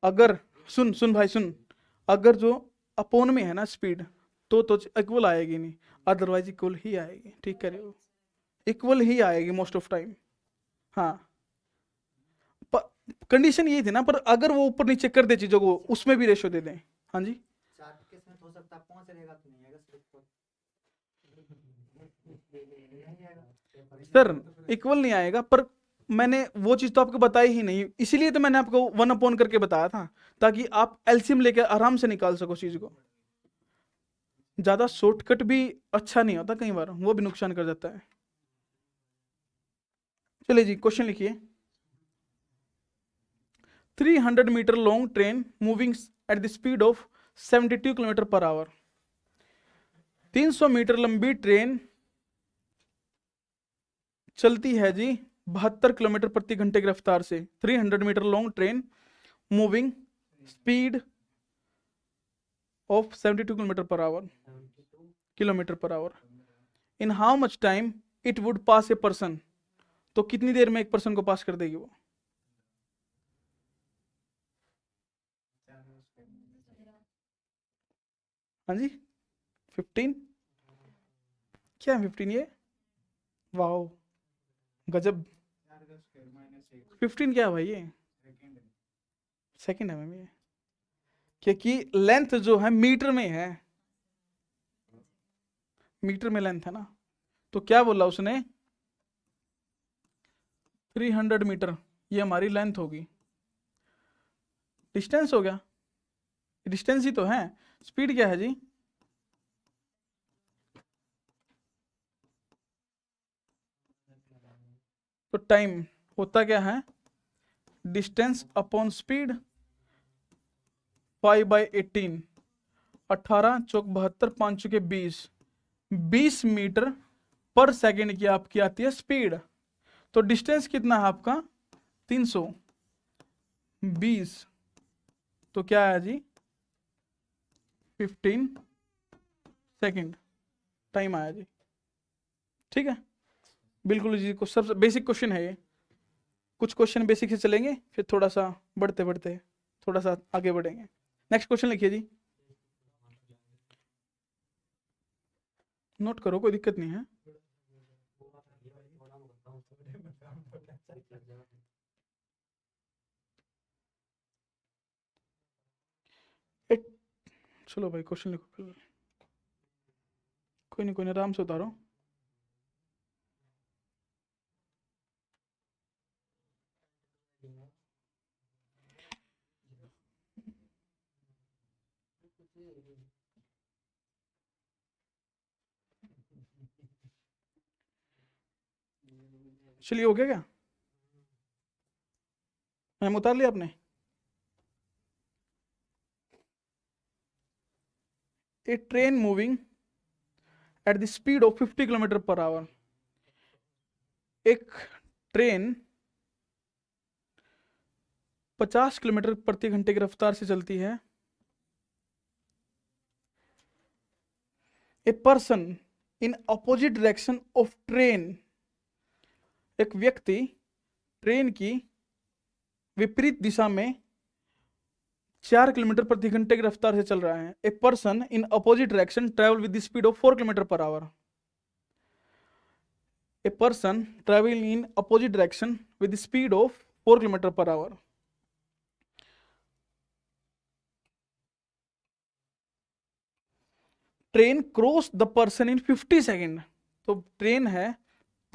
अगर सुन सुन भाई सुन, अगर जो अपोन में है ना स्पीड, तो इक्वल आएगी नहीं, अदरवाइज इक्वल ही आएगी, ठीक कह रहे हो, इक्वल ही आएगी मोस्ट ऑफ टाइम। हाँ, कंडीशन यही थी ना, पर अगर वो ऊपर नीचे कर दे चीजों को, उसमें भी रेशो दे दें। हाँ जी, 4 केस में तो हो सकता है 5 रहेगा तो नहीं आएगा सिर्फ सर इक्वल नहीं आएगा, पर मैंने वो चीज तो आपको बताई ही नहीं, इसीलिए तो मैंने आपको 1 अपॉन करके बताया था, ताकि आप एलसीएम लेके आराम से निकाल सको चीज को। ज्यादा शॉर्टकट भी अच्छा नहीं होता, कई बार वो भी नुकसान कर जाता है। चलिए जी, क्वेश्चन लिखिए। 300 metre long train moving at the speed of 72 kilometre per hour. 300 metre लंबी ट्रेन चलती है जी 72 किलोमीटर प्रति घंटे की रफ्तार से। 300 metre long train moving speed of 72 kilometre per hour in how much time it would pass a person. तो कितनी देर में एक पर्सन को पास कर देगी वो? हाँ जी, 15। क्या है 15 ये? वाओ गजब। 15 क्या है भाई ये? सेकंड है मैम ये, क्योंकि लेंथ जो है मीटर में है, मीटर में लेंथ है ना। तो क्या बोला उसने, 300 मीटर ये हमारी लेंथ होगी, डिस्टेंस हो गया, डिस्टेंस ही तो है। स्पीड क्या है जी? तो टाइम होता क्या है, डिस्टेंस अपॉन स्पीड 5/18, 18 चौक 72 5 चौके 20 मीटर पर सेकंड की आपकी आती है स्पीड। तो डिस्टेंस कितना है आपका 320, तो क्या है जी 15 सेकंड टाइम आया जी, ठीक है। बिल्कुल जी, को सबसे बेसिक क्वेश्चन है ये। कुछ क्वेश्चन बेसिक से चलेंगे, फिर थोड़ा सा बढ़ते बढ़ते थोड़ा सा आगे बढ़ेंगे। नेक्स्ट क्वेश्चन लिखिए जी, नोट करो कोई दिक्कत नहीं है। चलो भाई क्वेश्चन लिखो फिर। कोई नहीं आराम से उतारो। चलिए हो गया क्या? मैम उतार लिया आपने? A train moving at the speed of 50 kilometre per hour. एक ट्रेन 50 किलोमीटर प्रति घंटे की रफ्तार से चलती है। A person in opposite direction of train, एक व्यक्ति ट्रेन की विपरीत दिशा में 4 किलोमीटर प्रति घंटे की रफ्तार से चल रहा है। A person in opposite direction travel with the speed of 4 kilometre per hour. A person travel in opposite direction with the speed of 4 kilometre per hour. Train cross the person in 50 second. तो train है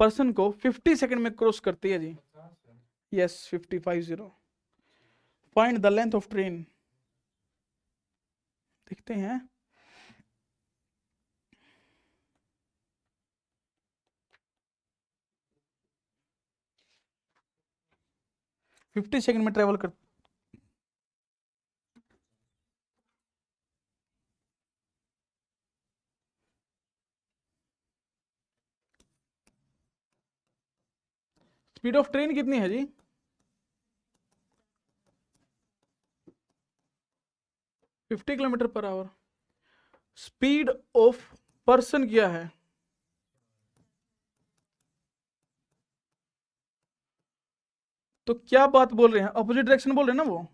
person को 50 second में cross करती है जी। Yes 50। Find the length of train. देखते हैं। Fifty second में ट्रेवल कर स्पीड ऑफ ट्रेन कितनी है जी? Fifty kilometre per hour. Speed of person क्या है? तो क्या बात बोल रहे हैं? अपोजिट डायरेक्शन बोल रहे हैं ना वो।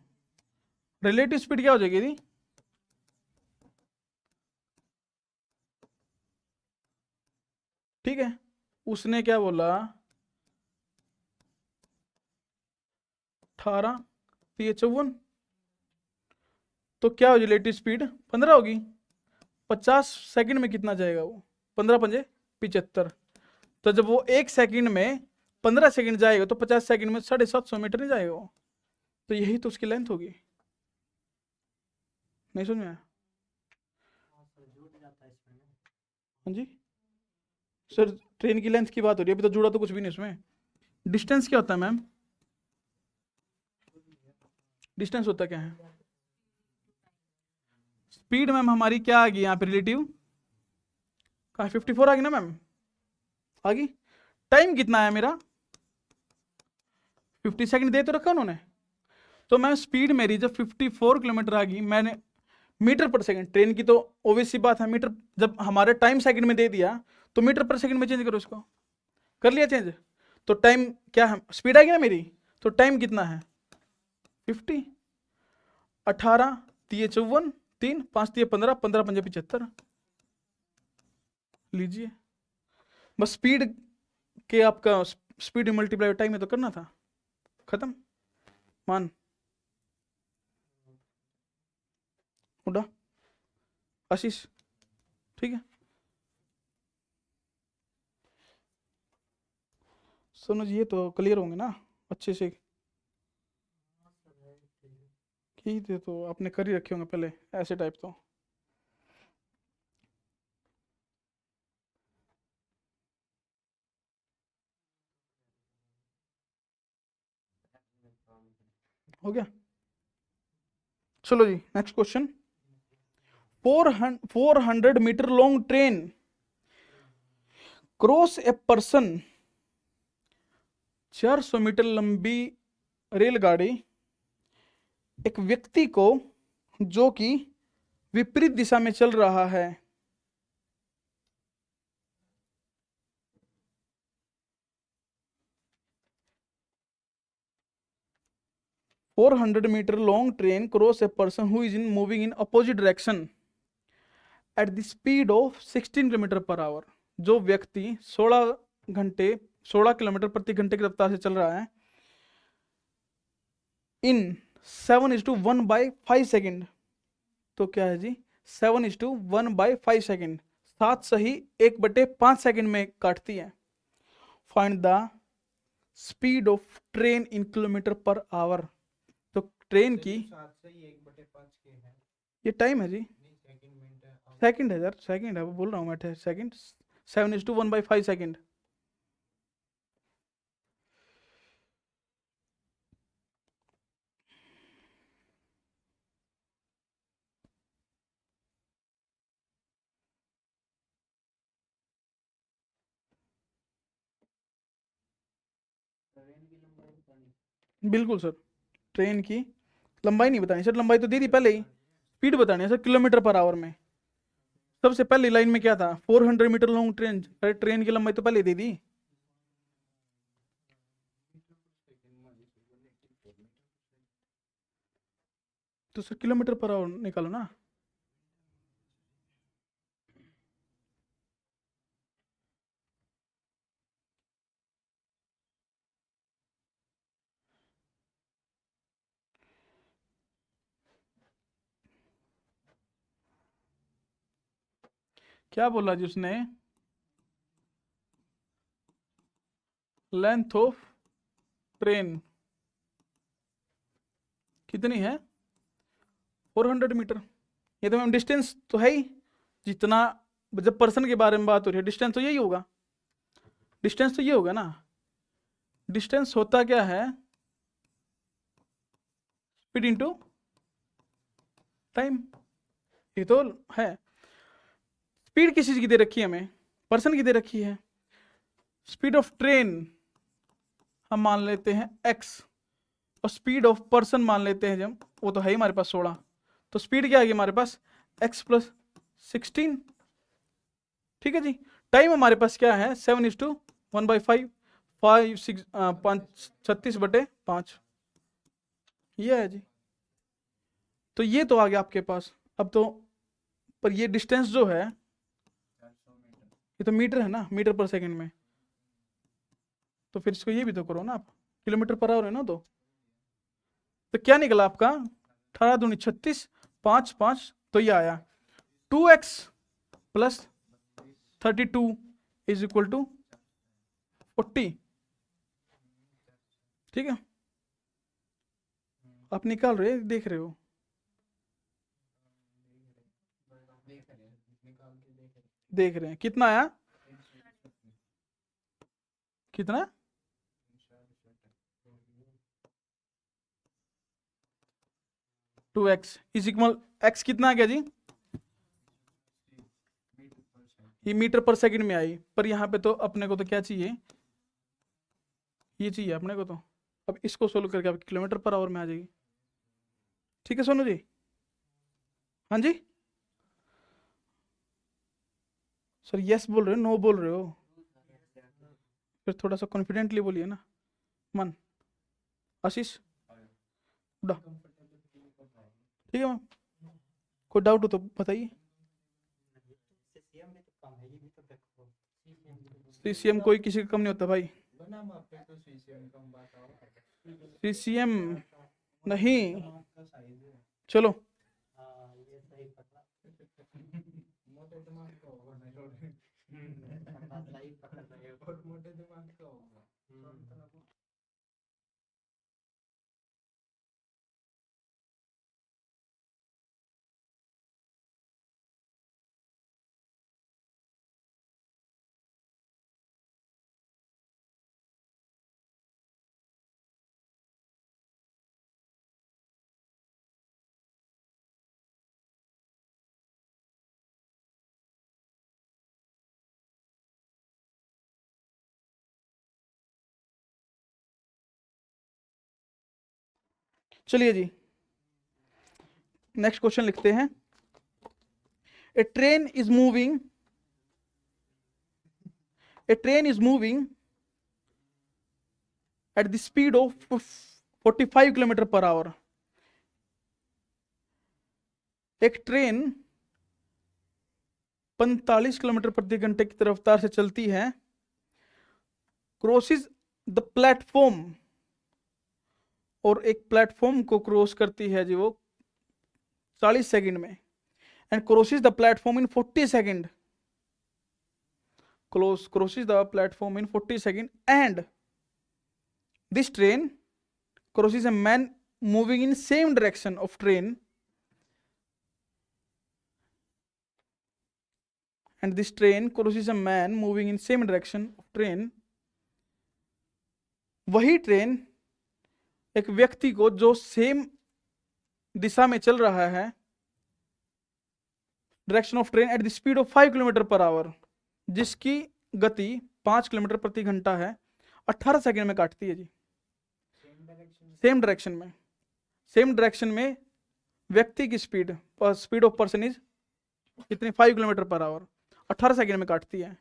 रिलेटिव स्पीड क्या हो जाएगी जी? ठीक है, उसने क्या बोला? 18 ये 54। तो क्या हो रिलेटिव स्पीड? 15 होगी। 50 सेकंड में कितना जाएगा वो? 15 पंजे 75। तो जब वो 1 सेकंड में 15 सेकंड जाएगा तो 50 सेकंड में 750 मीटर नहीं जाएगा वो। तो यही तो उसकी लेंथ होगी। नहीं समझ में आया? हाँ जी सर, ट्रेन की लेंथ की बात हो रही है, अभी तो जुड़ा तो कुछ भी नहीं उसमें। डिस्टेंस क्या होता है मैम? डिस्टेंस होता क्या है? स्पीड मैम हमारी क्या आ गई यहाँ पे? रिलेटिव कहाँ? 54 आ गई ना मैम? आ गई। टाइम कितना है मेरा? 50 सेकंड दे तो रखा उन्होंने। तो मैम स्पीड मेरी जब 54 किलोमीटर आ गई, मैंने मीटर पर सेकंड, ट्रेन की तो ओबियस सी बात है, मीटर जब हमारे टाइम सेकंड में दे दिया तो मीटर पर सेकंड में चेंज करो इसको। कर लिया चेंज। तो टाइम क्या है? स्पीड आ गई ना मेरी। तो टाइम कितना है? 50। 18 3 54, 3 5 3 15, 15 5 75। लीजिए, बस स्पीड के आपका स्पीड मल्टीप्लाई टाइम में तो करना था। खत्म। मान उड़ा आशीष, ठीक है। सोनू जी ये तो क्लियर होंगे ना अच्छे से? की थे तो आपने कर ही रखे होंगे पहले ऐसे टाइप तो। हो गया। चलो जी next question. 400 metre long train cross a person. 400 metre लंबी रेलगाड़ी एक व्यक्ति को जो कि विपरीत दिशा में चल रहा है। Four 400 metre long train cross a person who is in moving in opposite direction at the speed of 16 kilometre per hour. जो व्यक्ति 16 किलोमीटर प्रति घंटे की रफ्तार से चल रहा है इन 7:1/5 सेकेंड। तो क्या है जी? 7:1/5 सेकेंड। 7 सही 1/5 सेकेंड में काटती है। Find the speed of train in kilometre per our. तो ट्रेन की 7 से ही 1/5 के है। ये टाइम है जी, नहीं सेकंड मिनट है। सेकंड है यार, सेकंड है, वो बोल रहा हूँ मैं सेकंड। 7:1/5 सेकेंड। बिल्कुल सर, ट्रेन की लंबाई नहीं बतानी सर, लंबाई तो दे दी पहले ही, स्पीड बतानी है सर किलोमीटर पर आवर में। सबसे पहली लाइन में क्या था, 400 मीटर लॉन्ग ट्रेन, अरे ट्रेन की लंबाई तो पहले दे दी। तो सर किलोमीटर पर आवर निकालो ना। क्या बोला जी उसने, लेंथ ऑफ ट्रेन कितनी है, 400 मीटर। ये तो मैम डिस्टेंस तो है ही, जितना जब पर्सन के बारे में बात हो रही है डिस्टेंस तो यही होगा, डिस्टेंस तो ये होगा ना। डिस्टेंस होता क्या है, स्पीड इनटू टाइम, ये तो है। स्पीड किस चीज की दे रखी है हमें, पर्सन की दे रखी है। स्पीड ऑफ ट्रेन हम मान लेते हैं x, और स्पीड ऑफ पर्सन मान लेते हैं जब, वो तो है ही हमारे पास 16, तो स्पीड क्या आएगी हमारे पास x + 16, ठीक है जी। टाइम हमारे पास क्या है 7:1/5, 36/5, ये है जी। तो ये तो आ गया आपके पास। अब तो पर ये डिस्टेंस जो है ये तो मीटर है ना, मीटर पर सेकंड में, तो फिर इसको ये भी तो करो ना आप, किलोमीटर पर आवर है ना। तो क्या निकला आपका 18 दूनी 36, 5 5, तो ये आया 2x + 32 = 40, ठीक है। आप निकाल रहे देख रहे हो, देख रहे हैं कितना आया, कितना 2x = x कितना आ गया जी, ये मीटर पर सेकंड में आई, पर यहाँ पे तो अपने को तो क्या चाहिए, ये चाहिए अपने को तो। अब इसको सोल्व करके आप किलोमीटर पर आवर में आ जाएगी, ठीक है सोनू जी। हाँ जी सर, यस बोल रहे हो नो बोल रहे हो, फिर थोड़ा सा कॉन्फिडेंटली बोलिए ना। मन आशीष उड़ा, ठीक है मैम, कोई डाउट हो तो बताइए। सीसीएम कोई किसी का कम नहीं होता भाई, सीसीएम नहीं, चलो चलिए जी नेक्स्ट क्वेश्चन लिखते हैं। A train is moving at the speed of 45 kilometre per hour. एक ट्रेन 45 किलोमीटर प्रति घंटे की रफ्तार से चलती है, क्रॉसेस द प्लेटफॉर्म, और एक प्लेटफॉर्म को क्रॉस करती है जी वो 40 सेकंड में, and crosses the platform in 40 second, crosses the platform in 40 seconds, and this train crosses a man moving in same direction of train, and this train crosses a man moving in same direction of train। वही train एक व्यक्ति को जो same दिशा में चल रहा है, direction of train at the speed of 5 kilometre per our, जिसकी गति 5 किलोमीटर प्रति घंटा है, 18 सेकंड में काटती है जी। सेम डायरेक्शन में व्यक्ति की स्पीड ऑफ पर्सन इज कितनी 5 किलोमीटर पर आवर, 18 सेकंड में काटती है।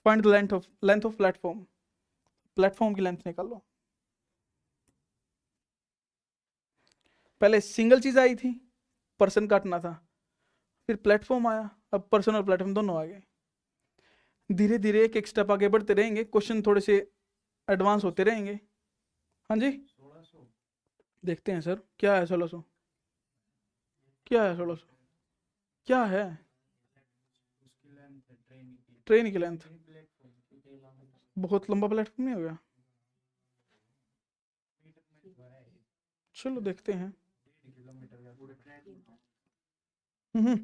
Find the length of platform की लेंथ निकाल लो। पहले सिंगल चीज आई थी, पर्सन काटना था, फिर प्लेटफॉर्म आया, अब पर्सन और प्लेटफॉर्म दोनों आ गए। धीरे धीरे एक एक स्टेप आगे बढ़ते रहेंगे, क्वेश्चन थोड़े से एडवांस होते रहेंगे। हाँ जी 1600 देखते हैं सर, क्या है 1600, क्या है 1600, क्या है उसकी लेंथ है ट्रेन की लेंथ? प्लेटफॉर्म बहुत लंबा प्लेटफॉर्म नहीं हो गया? चलो देखते हैं। किलोमीटर का पूरे ट्रैक हम्म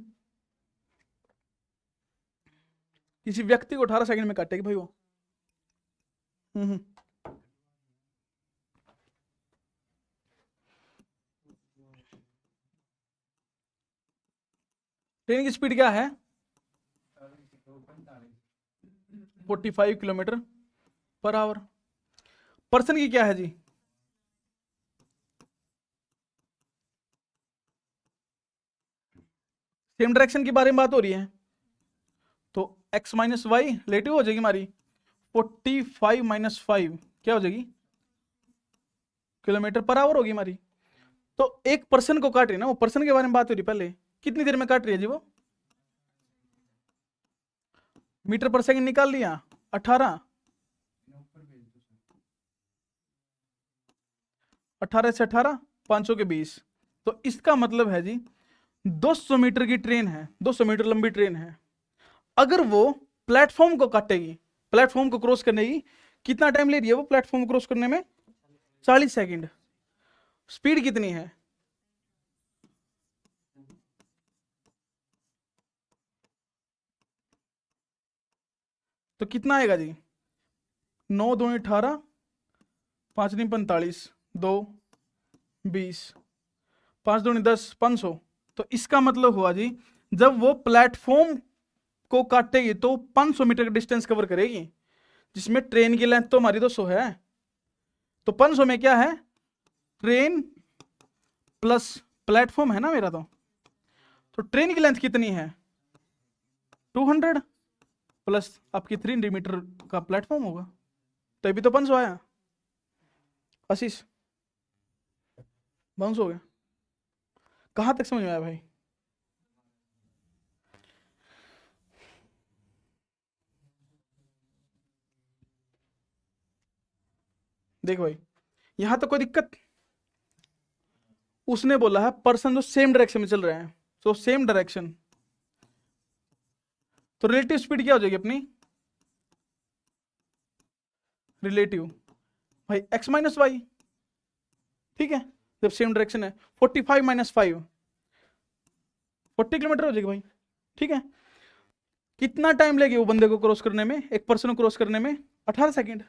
किसी व्यक्ति को 18 सेकंड में काटेगी भाई वो। हम्म ट्रेन की स्पीड क्या है? 45 किलोमीटर पर आवर। पर्सन की क्या है जी? सेम डायरेक्शन के बारे में बात हो रही है, तो x माइनस वाई रिलेटिव हो जाएगी हमारी। 45 माइनस 5 क्या हो जाएगी? किलोमीटर पर आवर होगी हमारी। तो एक पर्सन को काट रही है ना, वो पर्सन के बारे में बात हो रही पहले, कितनी देर में काट रही है जी वो? मीटर पर सेकंड निकाल लिया 18, 18 से 18 500 के 20। तो इसका मतलब है जी 200 मीटर की ट्रेन है, 200 मीटर लंबी ट्रेन है। अगर वो प्लेटफॉर्म को काटेगी, प्लेटफॉर्म को क्रॉस करने की कितना टाइम ले रही है वो? प्लेटफॉर्म क्रॉस करने में 40 सेकंड। स्पीड कितनी है? तो कितना आएगा जी? 9 दूनी 18, 5 दूनी 45, 2 20, 5 दूनी 10, 500। तो इसका मतलब हुआ जी जब वो प्लेटफॉर्म को काटेगी तो 500 मीटर का डिस्टेंस कवर करेगी, जिसमें ट्रेन की लेंथ तो हमारी 200 है। तो 500 में क्या है? ट्रेन प्लस प्लेटफॉर्म है ना मेरा। तो ट्रेन की लेंथ कितनी है? 200 प्लस आपकी 300 मीटर का प्लेटफॉर्म होगा, तो अभी तो 500 आया। आशीष 500 हो गया। कहां तक समझ में आया भाई? देखो भाई यहां तो कोई दिक्कत, उसने बोला है पर्सन जो सेम डायरेक्शन में चल रहे हैं, तो सेम डायरेक्शन, तो रिलेटिव स्पीड क्या हो जाएगी अपनी? रिलेटिव भाई x माइनस वाई, ठीक है, जब सेम डायरेक्शन है। 45 माइनस 5 40 किलोमीटर हो जाएगी भाई, ठीक है। कितना टाइम लगेगा वो बंदे को क्रॉस करने में, एक पर्सन को क्रॉस करने में? 18 सेकंड।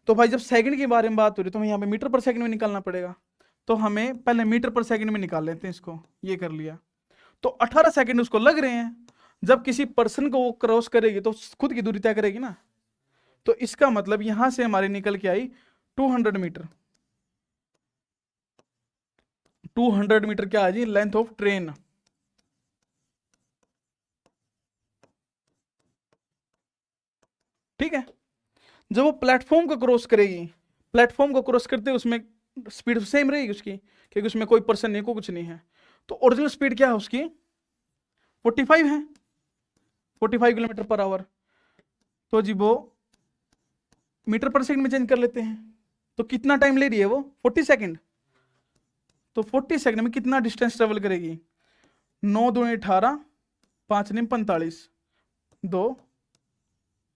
तो भाई जब सेकंड के बारे में बात हो रही है तो हमें यहाँ पे मीटर पर सेकंड में निकालना पड़ेगा। तो हमें पहले मीटर पर सेकंड में निकाल लेते हैं इसको, ये कर लिया। तो 18 सेकंड उसको लग रहे हैं। जब किसी पर्सन को वो क्रॉस करेगी तो खुद की दूरी तय करेगी ना। तो इसका मतलब यहां से हमारी निकल के आई 200 मीटर। 200 मीटर क्या है जी? Length of train. ठीक है। जब वो प्लेटफॉर्म को क्रॉस करेगी, प्लेटफॉर्म को क्रॉस करते उसमें स्पीड सेम रहेगी उसकी, क्योंकि उसमें कोई पर्सन नहीं, को कुछ नहीं है। तो ओरिजिनल स्पीड क्या है उसकी? 45 है, 45 किलोमीटर पर आवर। तो जी वो मीटर पर सेकंड में चेंज कर लेते हैं। तो कितना टाइम ले रही है वो? 40 सेकंड। तो 40 सेकंड में कितना डिस्टेंस ट्रेवल करेगी? 9 दूनी 18, 5 नीम 45, 2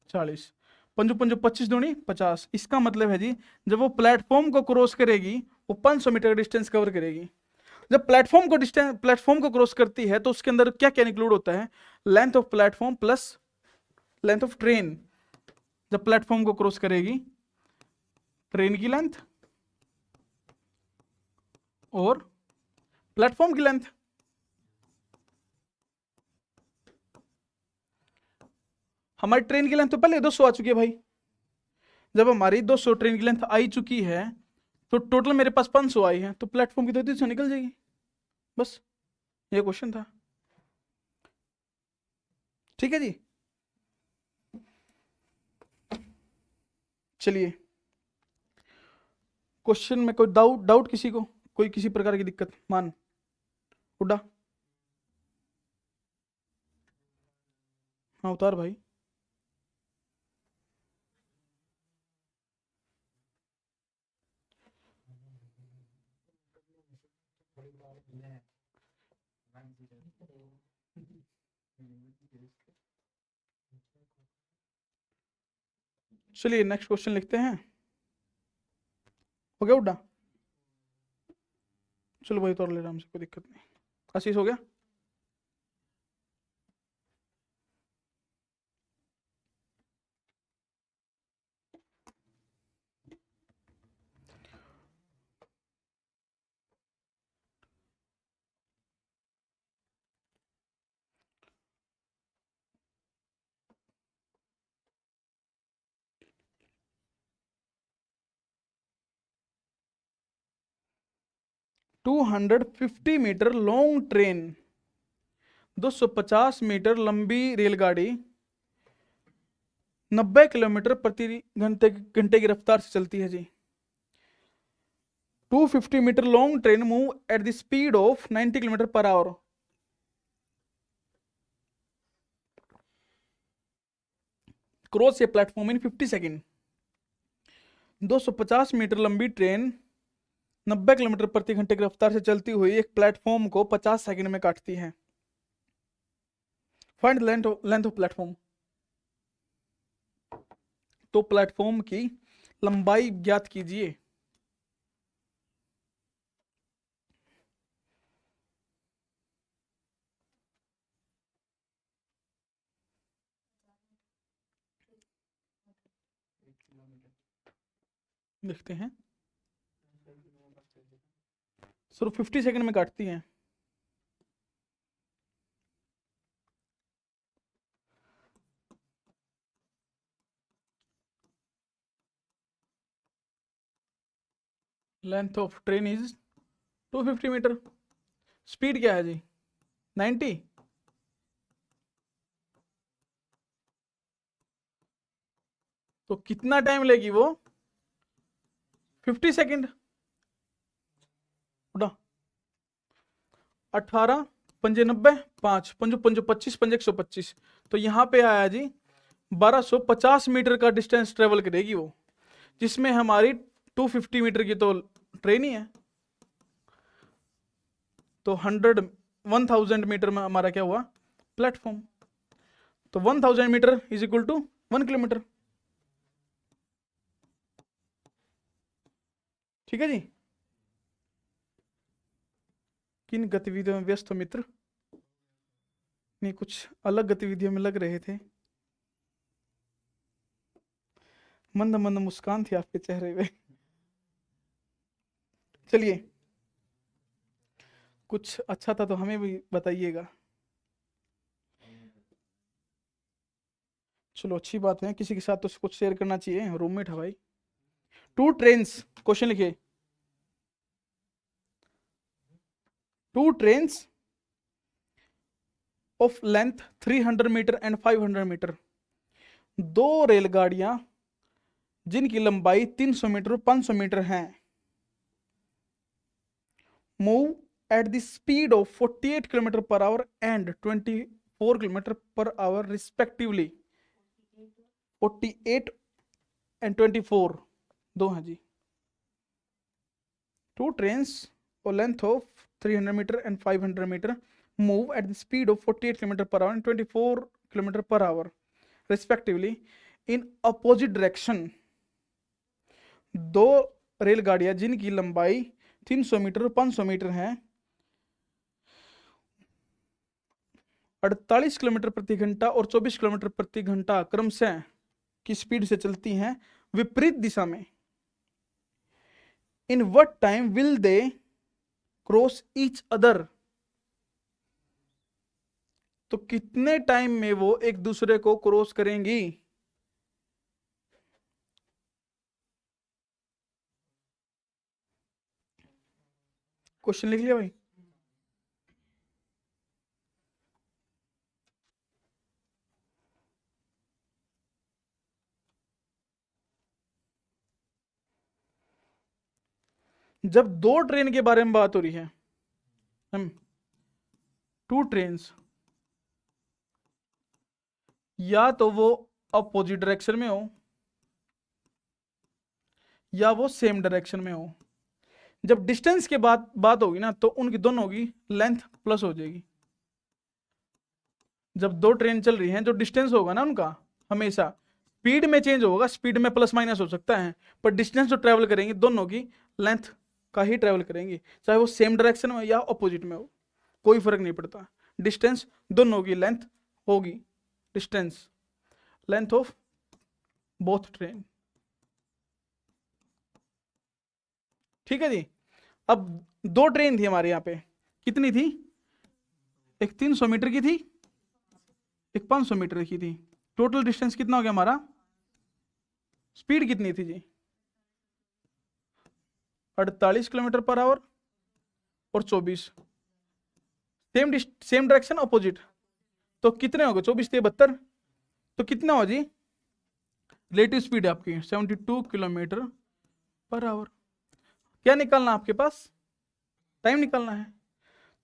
40, 5 5 25 दूनी 50। इसका मतलब है जी जब वो प्लेटफॉर्म को क्रॉस करेगी वो 500 मीटर का डिस्टेंस कवर करेगी। जब प्लेटफॉर्म को क्रॉस करती है तो उसके अंदर क्या क्या इंक्लूड होता है? Length of platform plus length of train. जब प्लेटफॉर्म को क्रॉस करेगी, ट्रेन की लेंथ और प्लेटफॉर्म की लेंथ। हमारी ट्रेन की लेंथ तो पहले 200 आ चुकी है भाई। जब हमारी 200 ट्रेन की लेंथ आई चुकी है तो टोटल मेरे पास 500 आई है, तो प्लेटफॉर्म की तो 300 निकल जाएगी, बस ये क्वेश्चन था। ठीक है जी, चलिए क्वेश्चन में कोई डाउट किसी को, कोई किसी प्रकार की दिक्कत? मान उड़ा, हाँ उतार भाई। चलिए नेक्स्ट क्वेश्चन लिखते हैं। हो गया उड़ा? चलो भाई उतार ले आराम से, कोई दिक्कत नहीं। आशीष हो गया? Two 250 metre long train, 250 metre लंबी रेलगाड़ी 90 किलोमीटर प्रति घंटे की रफ्तार से चलती है जी। 250 metre long train move at the speed of 90 kilometre per hour. Cross a platform in 50 second. 250 metre लंबी ट्रेन 90 किलोमीटर प्रति घंटे की रफ्तार से चलती हुई एक प्लेटफॉर्म को 50 सेकंड में काटती है। Find length of platform. तो प्लेटफॉर्म की लंबाई ज्ञात कीजिए। देखते हैं, सिर्फ 50 सेकंड में काटती है। Length of train is 250 metre. Speed क्या है जी? 90। तो कितना टाइम लेगी वो? 50 सेकंड। उड़ा 18 पंजे 90, 5 पंजो पंजो 25, पंजे 125। तो यहाँ पे आया जी 1250 मीटर का डिस्टेंस ट्रेवल करेगी वो, जिसमें हमारी 250 मीटर की तो ट्रेन ही है। तो 1000 मीटर में हमारा क्या हुआ? प्लेटफॉर्म। तो 1000 metre is equal to 1 kilometre. ठीक है जी। किन गतिविधियों में व्यस्त हो मित्र? नहीं, कुछ अलग गतिविधियों में लग रहे थे। मंद मंद मुस्कान थी आपके चेहरे पे। चलिए, कुछ अच्छा था तो हमें भी बताइएगा। चलो अच्छी बात है, किसी के साथ तो कुछ शेयर करना चाहिए। रूममेट है भाई। 2 ट्रेन्स, क्वेश्चन लिखिए। 2 trains of length 300 metre and 500 metre. 2 रेलगाड़ियां जिनकी लंबाई 300 मीटर और 500 मीटर हैं, move at the speed of 48 kilometre per hour and 24 kilometre per hour respectively. 48 and 24 दो हैं जी। 2 ट्रेन्स और length of 300 metre and 500 metre move at the speed of 48 kilometre per hour and 24 kilometre per hour respectively in opposite direction. 2 रेलगाड़ियां जिनकी लंबाई 300 metre और 500 metre है, 48 kilometre प्रति घंटा और 24 किलोमीटर प्रति घंटा क्रमशः की स्पीड से चलती हैं विपरीत दिशा में। In what time will they cross each other. तो कितने टाइम में वो एक दूसरे को क्रॉस करेंगी? क्वेश्चन लिख लिया भाई? जब दो ट्रेन के बारे में बात हो रही है, हम टू ट्रेन्स, या तो वो अपोजिट डायरेक्शन में हो या वो सेम डायरेक्शन में हो। जब डिस्टेंस के बात होगी ना, तो उनकी दोनों की लेंथ प्लस हो जाएगी। जब दो ट्रेन चल रही हैं, जो डिस्टेंस होगा ना उनका, हमेशा स्पीड में चेंज होगा, स्पीड में प्लस माइनस हो सकता है, पर डिस्टेंस जो ट्रेवल करेंगे दोनों की लेंथ का ही ट्रेवल करेंगे, चाहे वो सेम डायरेक्शन में या अपोजिट में हो, कोई फर्क नहीं पड़ता। डिस्टेंस दोनों की लेंथ होगी, distance length of both train. ठीक है जी। अब दो ट्रेन थी हमारे यहाँ पे, कितनी थी? एक 300 मीटर की थी, एक 500 मीटर की थी। टोटल डिस्टेंस कितना हो गया हमारा? स्पीड कितनी थी जी? 48 किलोमीटर पर आवर और 24। सेम डायरेक्शन अपोजिट, तो कितने हो गए? 24 से 72, तो कितना हो जी? रिलेटिव स्पीड आपकी 72 किलोमीटर पर आवर। क्या निकालना आपके पास? टाइम निकालना है।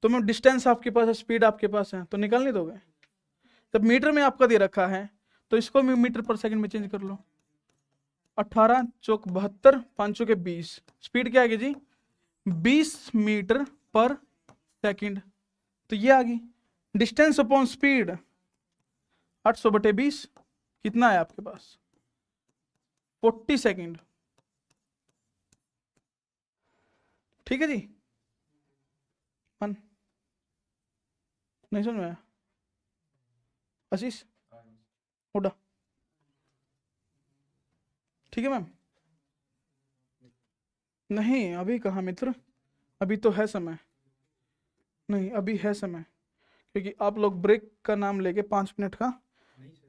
तो मैं डिस्टेंस आपके पास है, स्पीड आपके पास है, तो निकाल नहीं दोगे? जब मीटर में आपका दे रखा है तो इसको भी मीटर पर सेकंड में चेंज कर लो। 18 चौक 72, 5 चौके 20, स्पीड क्या आएगी जी? 20 मीटर पर सेकंड। तो ये आ गई डिस्टेंस अपॉन स्पीड, 800/20 कितना है आपके पास? 40 सेकंड। ठीक है जी। मन नहीं समझ में आया? आशीष उड़ा। ठीक है मैम। नहीं अभी कहाँ मित्र, अभी तो है समय। नहीं अभी है समय, क्योंकि आप लोग ब्रेक का नाम लेके 5 मिनट का। नहीं सर,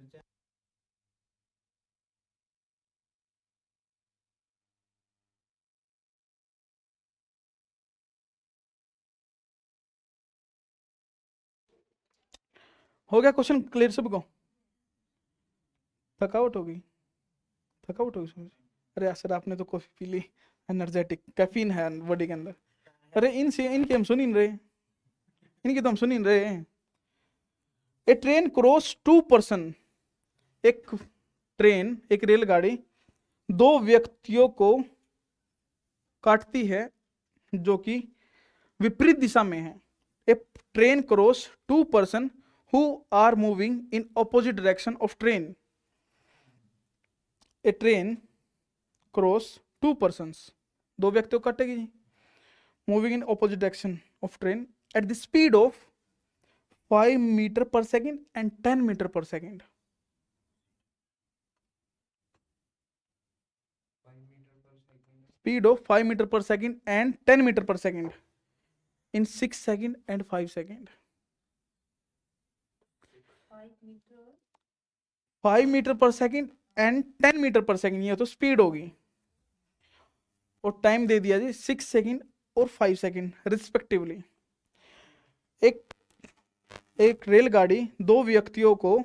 हो गया क्वेश्चन क्लियर सबको? थकावट हो गई? थकावट हो गई समझ? अरे सर आपने तो कॉफी पी ली, एनर्जेटिक कैफीन है बॉडी के अंदर। अरे इनके हम सुन ही नहीं रहे, इनकी तो हम सुन ही नहीं रहे। ए ट्रेन क्रॉस 2 पर्सन, एक ट्रेन, एक रेलगाड़ी दो व्यक्तियों को काटती है जो कि विपरीत दिशा में है। A train cross 2 person who are moving in opposite direction of train. A train cross 2 persons, दो व्यक्तियों को काटेगी जी, moving in opposite direction of train at the speed of 5 metre per second and 10 metre per second. 5 metre per second, speed of 5 metre per second and 10 metre per second in 6 second and 5 second. 5 metre 5 metre per second and 10 metre per second, ये तो speed होगी। और time दे दिया जी 6 second और 5 second respectively. एक रेलगाड़ी दो व्यक्तियों को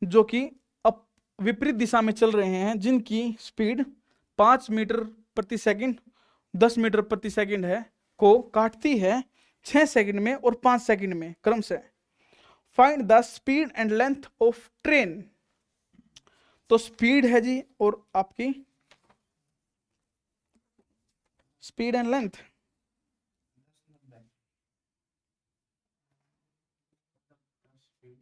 जो कि अब विपरीत दिशा में चल रहे हैं, जिनकी स्पीड 5 मीटर प्रति सेकंड 10 मीटर प्रति सेकंड है, को काटती है 6 सेकंड में और 5 सेकंड में क्रमशः। Find the speed and length of train. तो स्पीड है जी और आपकी स्पीड एंड लेंथ, 10 स्पीड।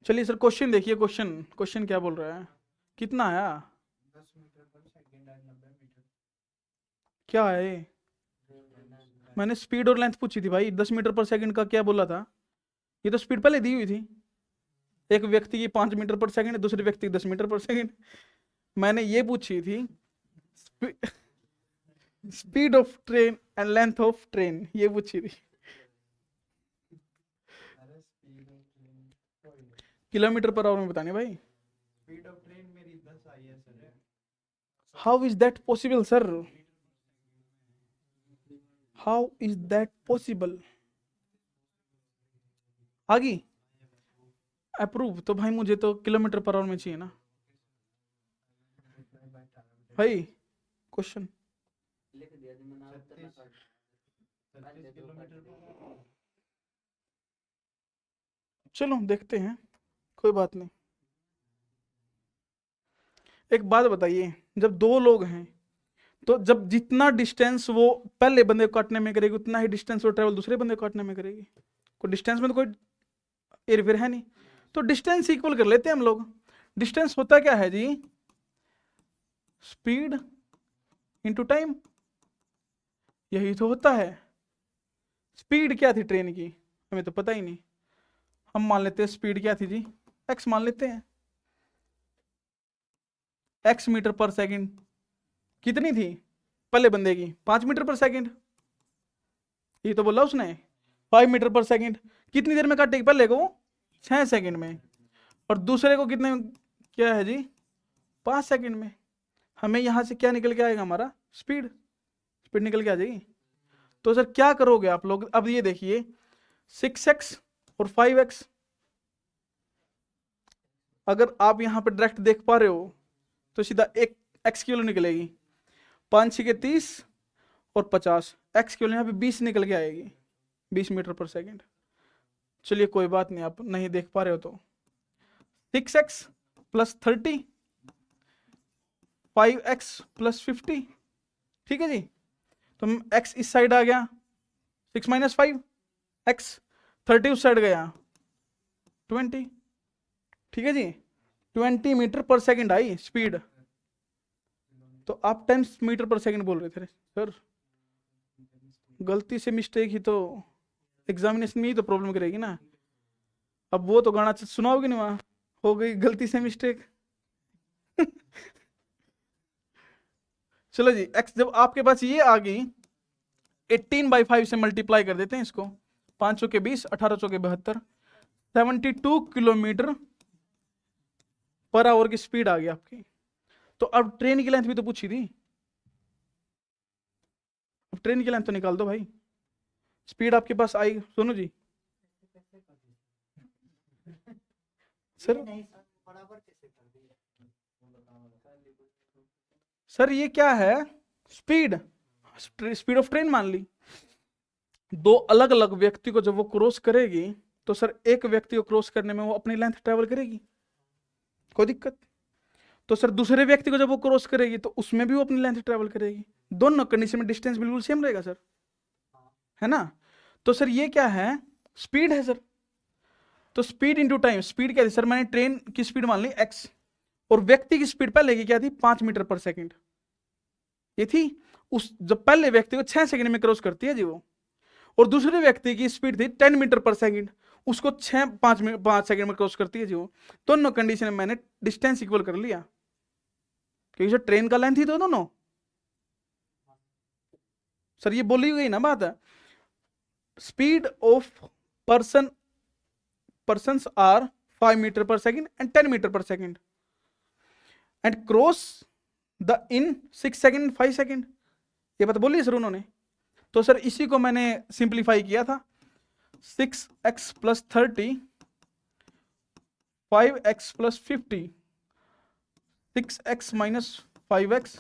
चलिए सर क्वेश्चन देखिए, क्वेश्चन क्या बोल रहा है, कितना आया? 10 मीटर पर सेकंड एंड क्या है ये? मैंने स्पीड और लेंथ पूछी थी भाई, 10 मीटर पर सेकंड का क्या बोला था? ये तो स्पीड पहले दी हुई थी। एक व्यक्ति की 5 मीटर पर सेकंड, दूसरे व्यक्ति की 10 मीटर पर सेकंड। मैंने ये पूछी थी speed of train and length of train, ये पूछी थी। अरे speed of train kilometre per our में बताने भाई। स्पीड ऑफ ट्रेन मेरी 10 आई है sir. How is that possible sir? How is that possible? आगे अप्रूव तो भाई मुझे तो किलोमीटर पर आवर में चाहिए ना भाई। क्वेश्चन 36 किलोमीटर पर चलो देखते हैं, कोई बात नहीं। एक बात बताइए, जब दो लोग हैं तो जब जितना डिस्टेंस वो पहले बंदे को काटने में करेगी उतना ही डिस्टेंस वो ट्रेवल दूसरे बंदे को काटने में करेगी। कोई डिस्टेंस में तो कोई एरफेर है नहीं, तो डिस्टेंस इक्वल कर लेते हैं हम लोग। डिस्टेंस होता क्या है जी? स्पीड इंटू टाइम, यही तो होता है। स्पीड क्या थी ट्रेन की हमें तो पता ही नहीं, हम मान लेते हैं स्पीड क्या थी जी, एक्स मान लेते हैं। एक्स मीटर पर सेकंड कितनी थी पहले बंदे की? 5 मीटर पर सेकंड, ये तो बोला उसने। 5 मीटर पर सेकंड कितनी देर में काटेगी पहले को? 6 सेकंड में। और दूसरे को कितने में? क्या है जी? 5 सेकंड में। हमें यहां से क्या निकल के आएगा? हमारा स्पीड निकल के आ जाएगी। तो सर क्या करोगे आप लोग? अब ये देखिए 6x और 5x, अगर आप यहां पर डायरेक्ट देख पा रहे हो तो सीधा एक x की वैल्यू निकलेगी, 5 6 के 30 और 50, x की वैल्यू यहाँ पे 20 निकल के आएगी, 20 मीटर पर सेकंड। चलिए कोई बात नहीं, आप नहीं देख पा रहे हो तो 6x प्लस 30, 5x प्लस 50, ठीक है जी। तो x इस साइड आ गया, 6 माइनस 5 x, 30 उस साइड गया 20, ठीक है जी। 20 मीटर पर सेकंड आई स्पीड। तो आप 10 मीटर पर सेकंड बोल रहे थे सर, गलती से मिस्टेक ही तो एग्जामिनेशन में ही तो प्रॉब्लम करेगी ना। अब वो तो गाना सुनाओगे नहीं, वहां हो गई गलती से मिस्टेक। चलो जी, x जब आपके पास ये आ गई, 18/5 से मल्टीप्लाई कर देते हैं इसको, 5 चौके 20, 18 चौके 72, 72 किलोमीटर पर आवर की स्पीड आ गई आपकी। तो अब ट्रेन की लेंथ भी तो पूछी थी, अब ट्रेन की लेंथ तो निकाल दो भाई। स्पीड आपके पास आई, सुनो जी सर। नहीं सर, बराबर कैसे कर दिए? सर ये क्या है? स्पीड ऑफ ट्रेन मान ली। दो अलग अलग व्यक्ति को जब वो क्रॉस करेगी तो सर एक व्यक्ति को क्रॉस करने में वो अपनी लेंथ ट्रेवल करेगी, कोई दिक्कत। तो सर दूसरे व्यक्ति को जब वो क्रॉस करेगी तो उसमें भी वो अपनी लेंथ ट्रेवल करेगी। दोनों कंडीशन में डिस्टेंस बिल्कुल सेम रहेगा सर, है ना। तो सर ये क्या है? स्पीड है सर। तो स्पीड इंटू टाइम, स्पीड क्या थी सर? मैंने ट्रेन की स्पीड मान ली x, और व्यक्ति की स्पीड पहले की क्या थी? 5 मीटर पर सेकंड ये थी। उस जब पहले व्यक्ति को 6 सेकंड में क्रॉस करती है जी वो, और दूसरे व्यक्ति की स्पीड थी 10 मीटर पर सेकंड, उसको 5 सेकंड में क्रॉस करती है जी वो। दोनों कंडीशन में मैंने डिस्टेंस इक्वल कर लिया, क्योंकि सर ट्रेन का लेंथ ही तो दोनों। सर ये बोली गई ना बात है, speed of persons are 5 meter per second and 10 meter per second and cross the in 6 second 5 second, ये बात बोली सर उन्होंने। तो सर इसी को मैंने सिंप्लीफाई किया था, 6x plus 30, 5x plus 50, 6x minus 5x,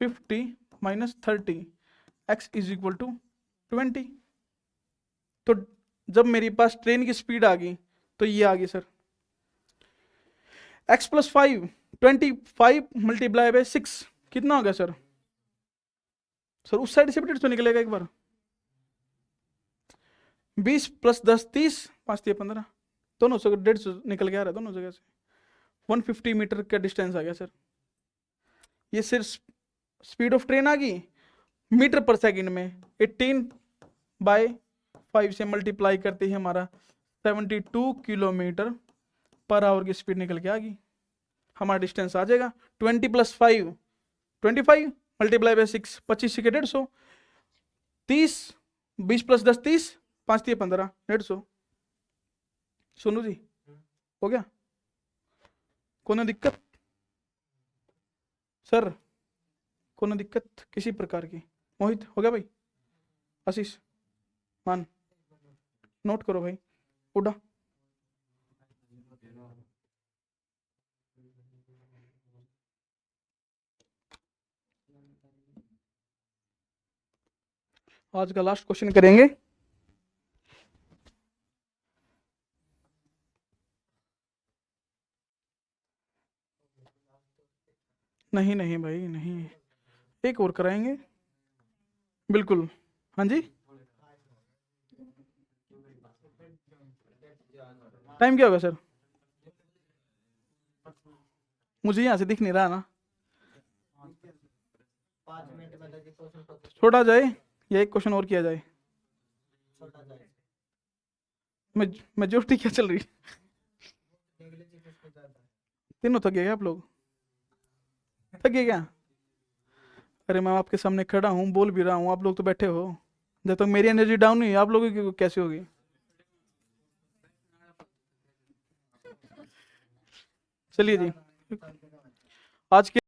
50 minus 30, x is equal to 20। तो जब मेरे पास ट्रेन की स्पीड आ गई तो ये आ गई sir x plus 5, 25 multiply by 6 कितना हो गया सर? सर उस साइड से भी 150 निकलेगा एक बार। 20 प्लस 10 30, 5 3 15, दोनों से 150 निकल के आ रहा है दोनों जगह से। 150 मीटर का डिस्टेंस आ गया सर। ये सिर्फ स्पीड ऑफ ट्रेन आ गई मीटर पर सेकंड में 18/5 से मल्टीप्लाई करते ही हमारा 72 किलोमीटर पर आवर की स्पीड निकल के आ गई। हमारा डिस्टेंस आ जाएगा 20 + 5 25 मल्टीप्लाई बाय 6 25 के 150 30 20 + 10 30 5 × 15 150। सोनू जी हो गया? कोनो दिक्कत सर? कोनो दिक्कत किसी प्रकार की? मोहित हो गया भाई? आशीष मान नोट करो भाई। उड़ा आज का लास्ट क्वेश्चन करेंगे। नहीं नहीं भाई नहीं, एक और कराएंगे बिल्कुल। हाँ जी, टाइम क्या होगा सर? मुझे यहाँ से दिख नहीं रहा ना। 5 मिनट में लगे क्वेश्चन को छोड़ा जाए या एक क्वेश्चन और किया जाए? छोटा जाए। मेजोरिटी क्या चल रही? इंग्लिश किसको ज्यादा है? तीनों थक गए क्या आप लोग? थक गए क्या? अरे मैं आपके सामने खड़ा हूँ, बोल भी रहा हूँ, आप लोग तो बैठे हो। जब तक मेरी एनर्जी डाउन नहीं, आप लोगों की कैसे होगी? चलिए जी, आज के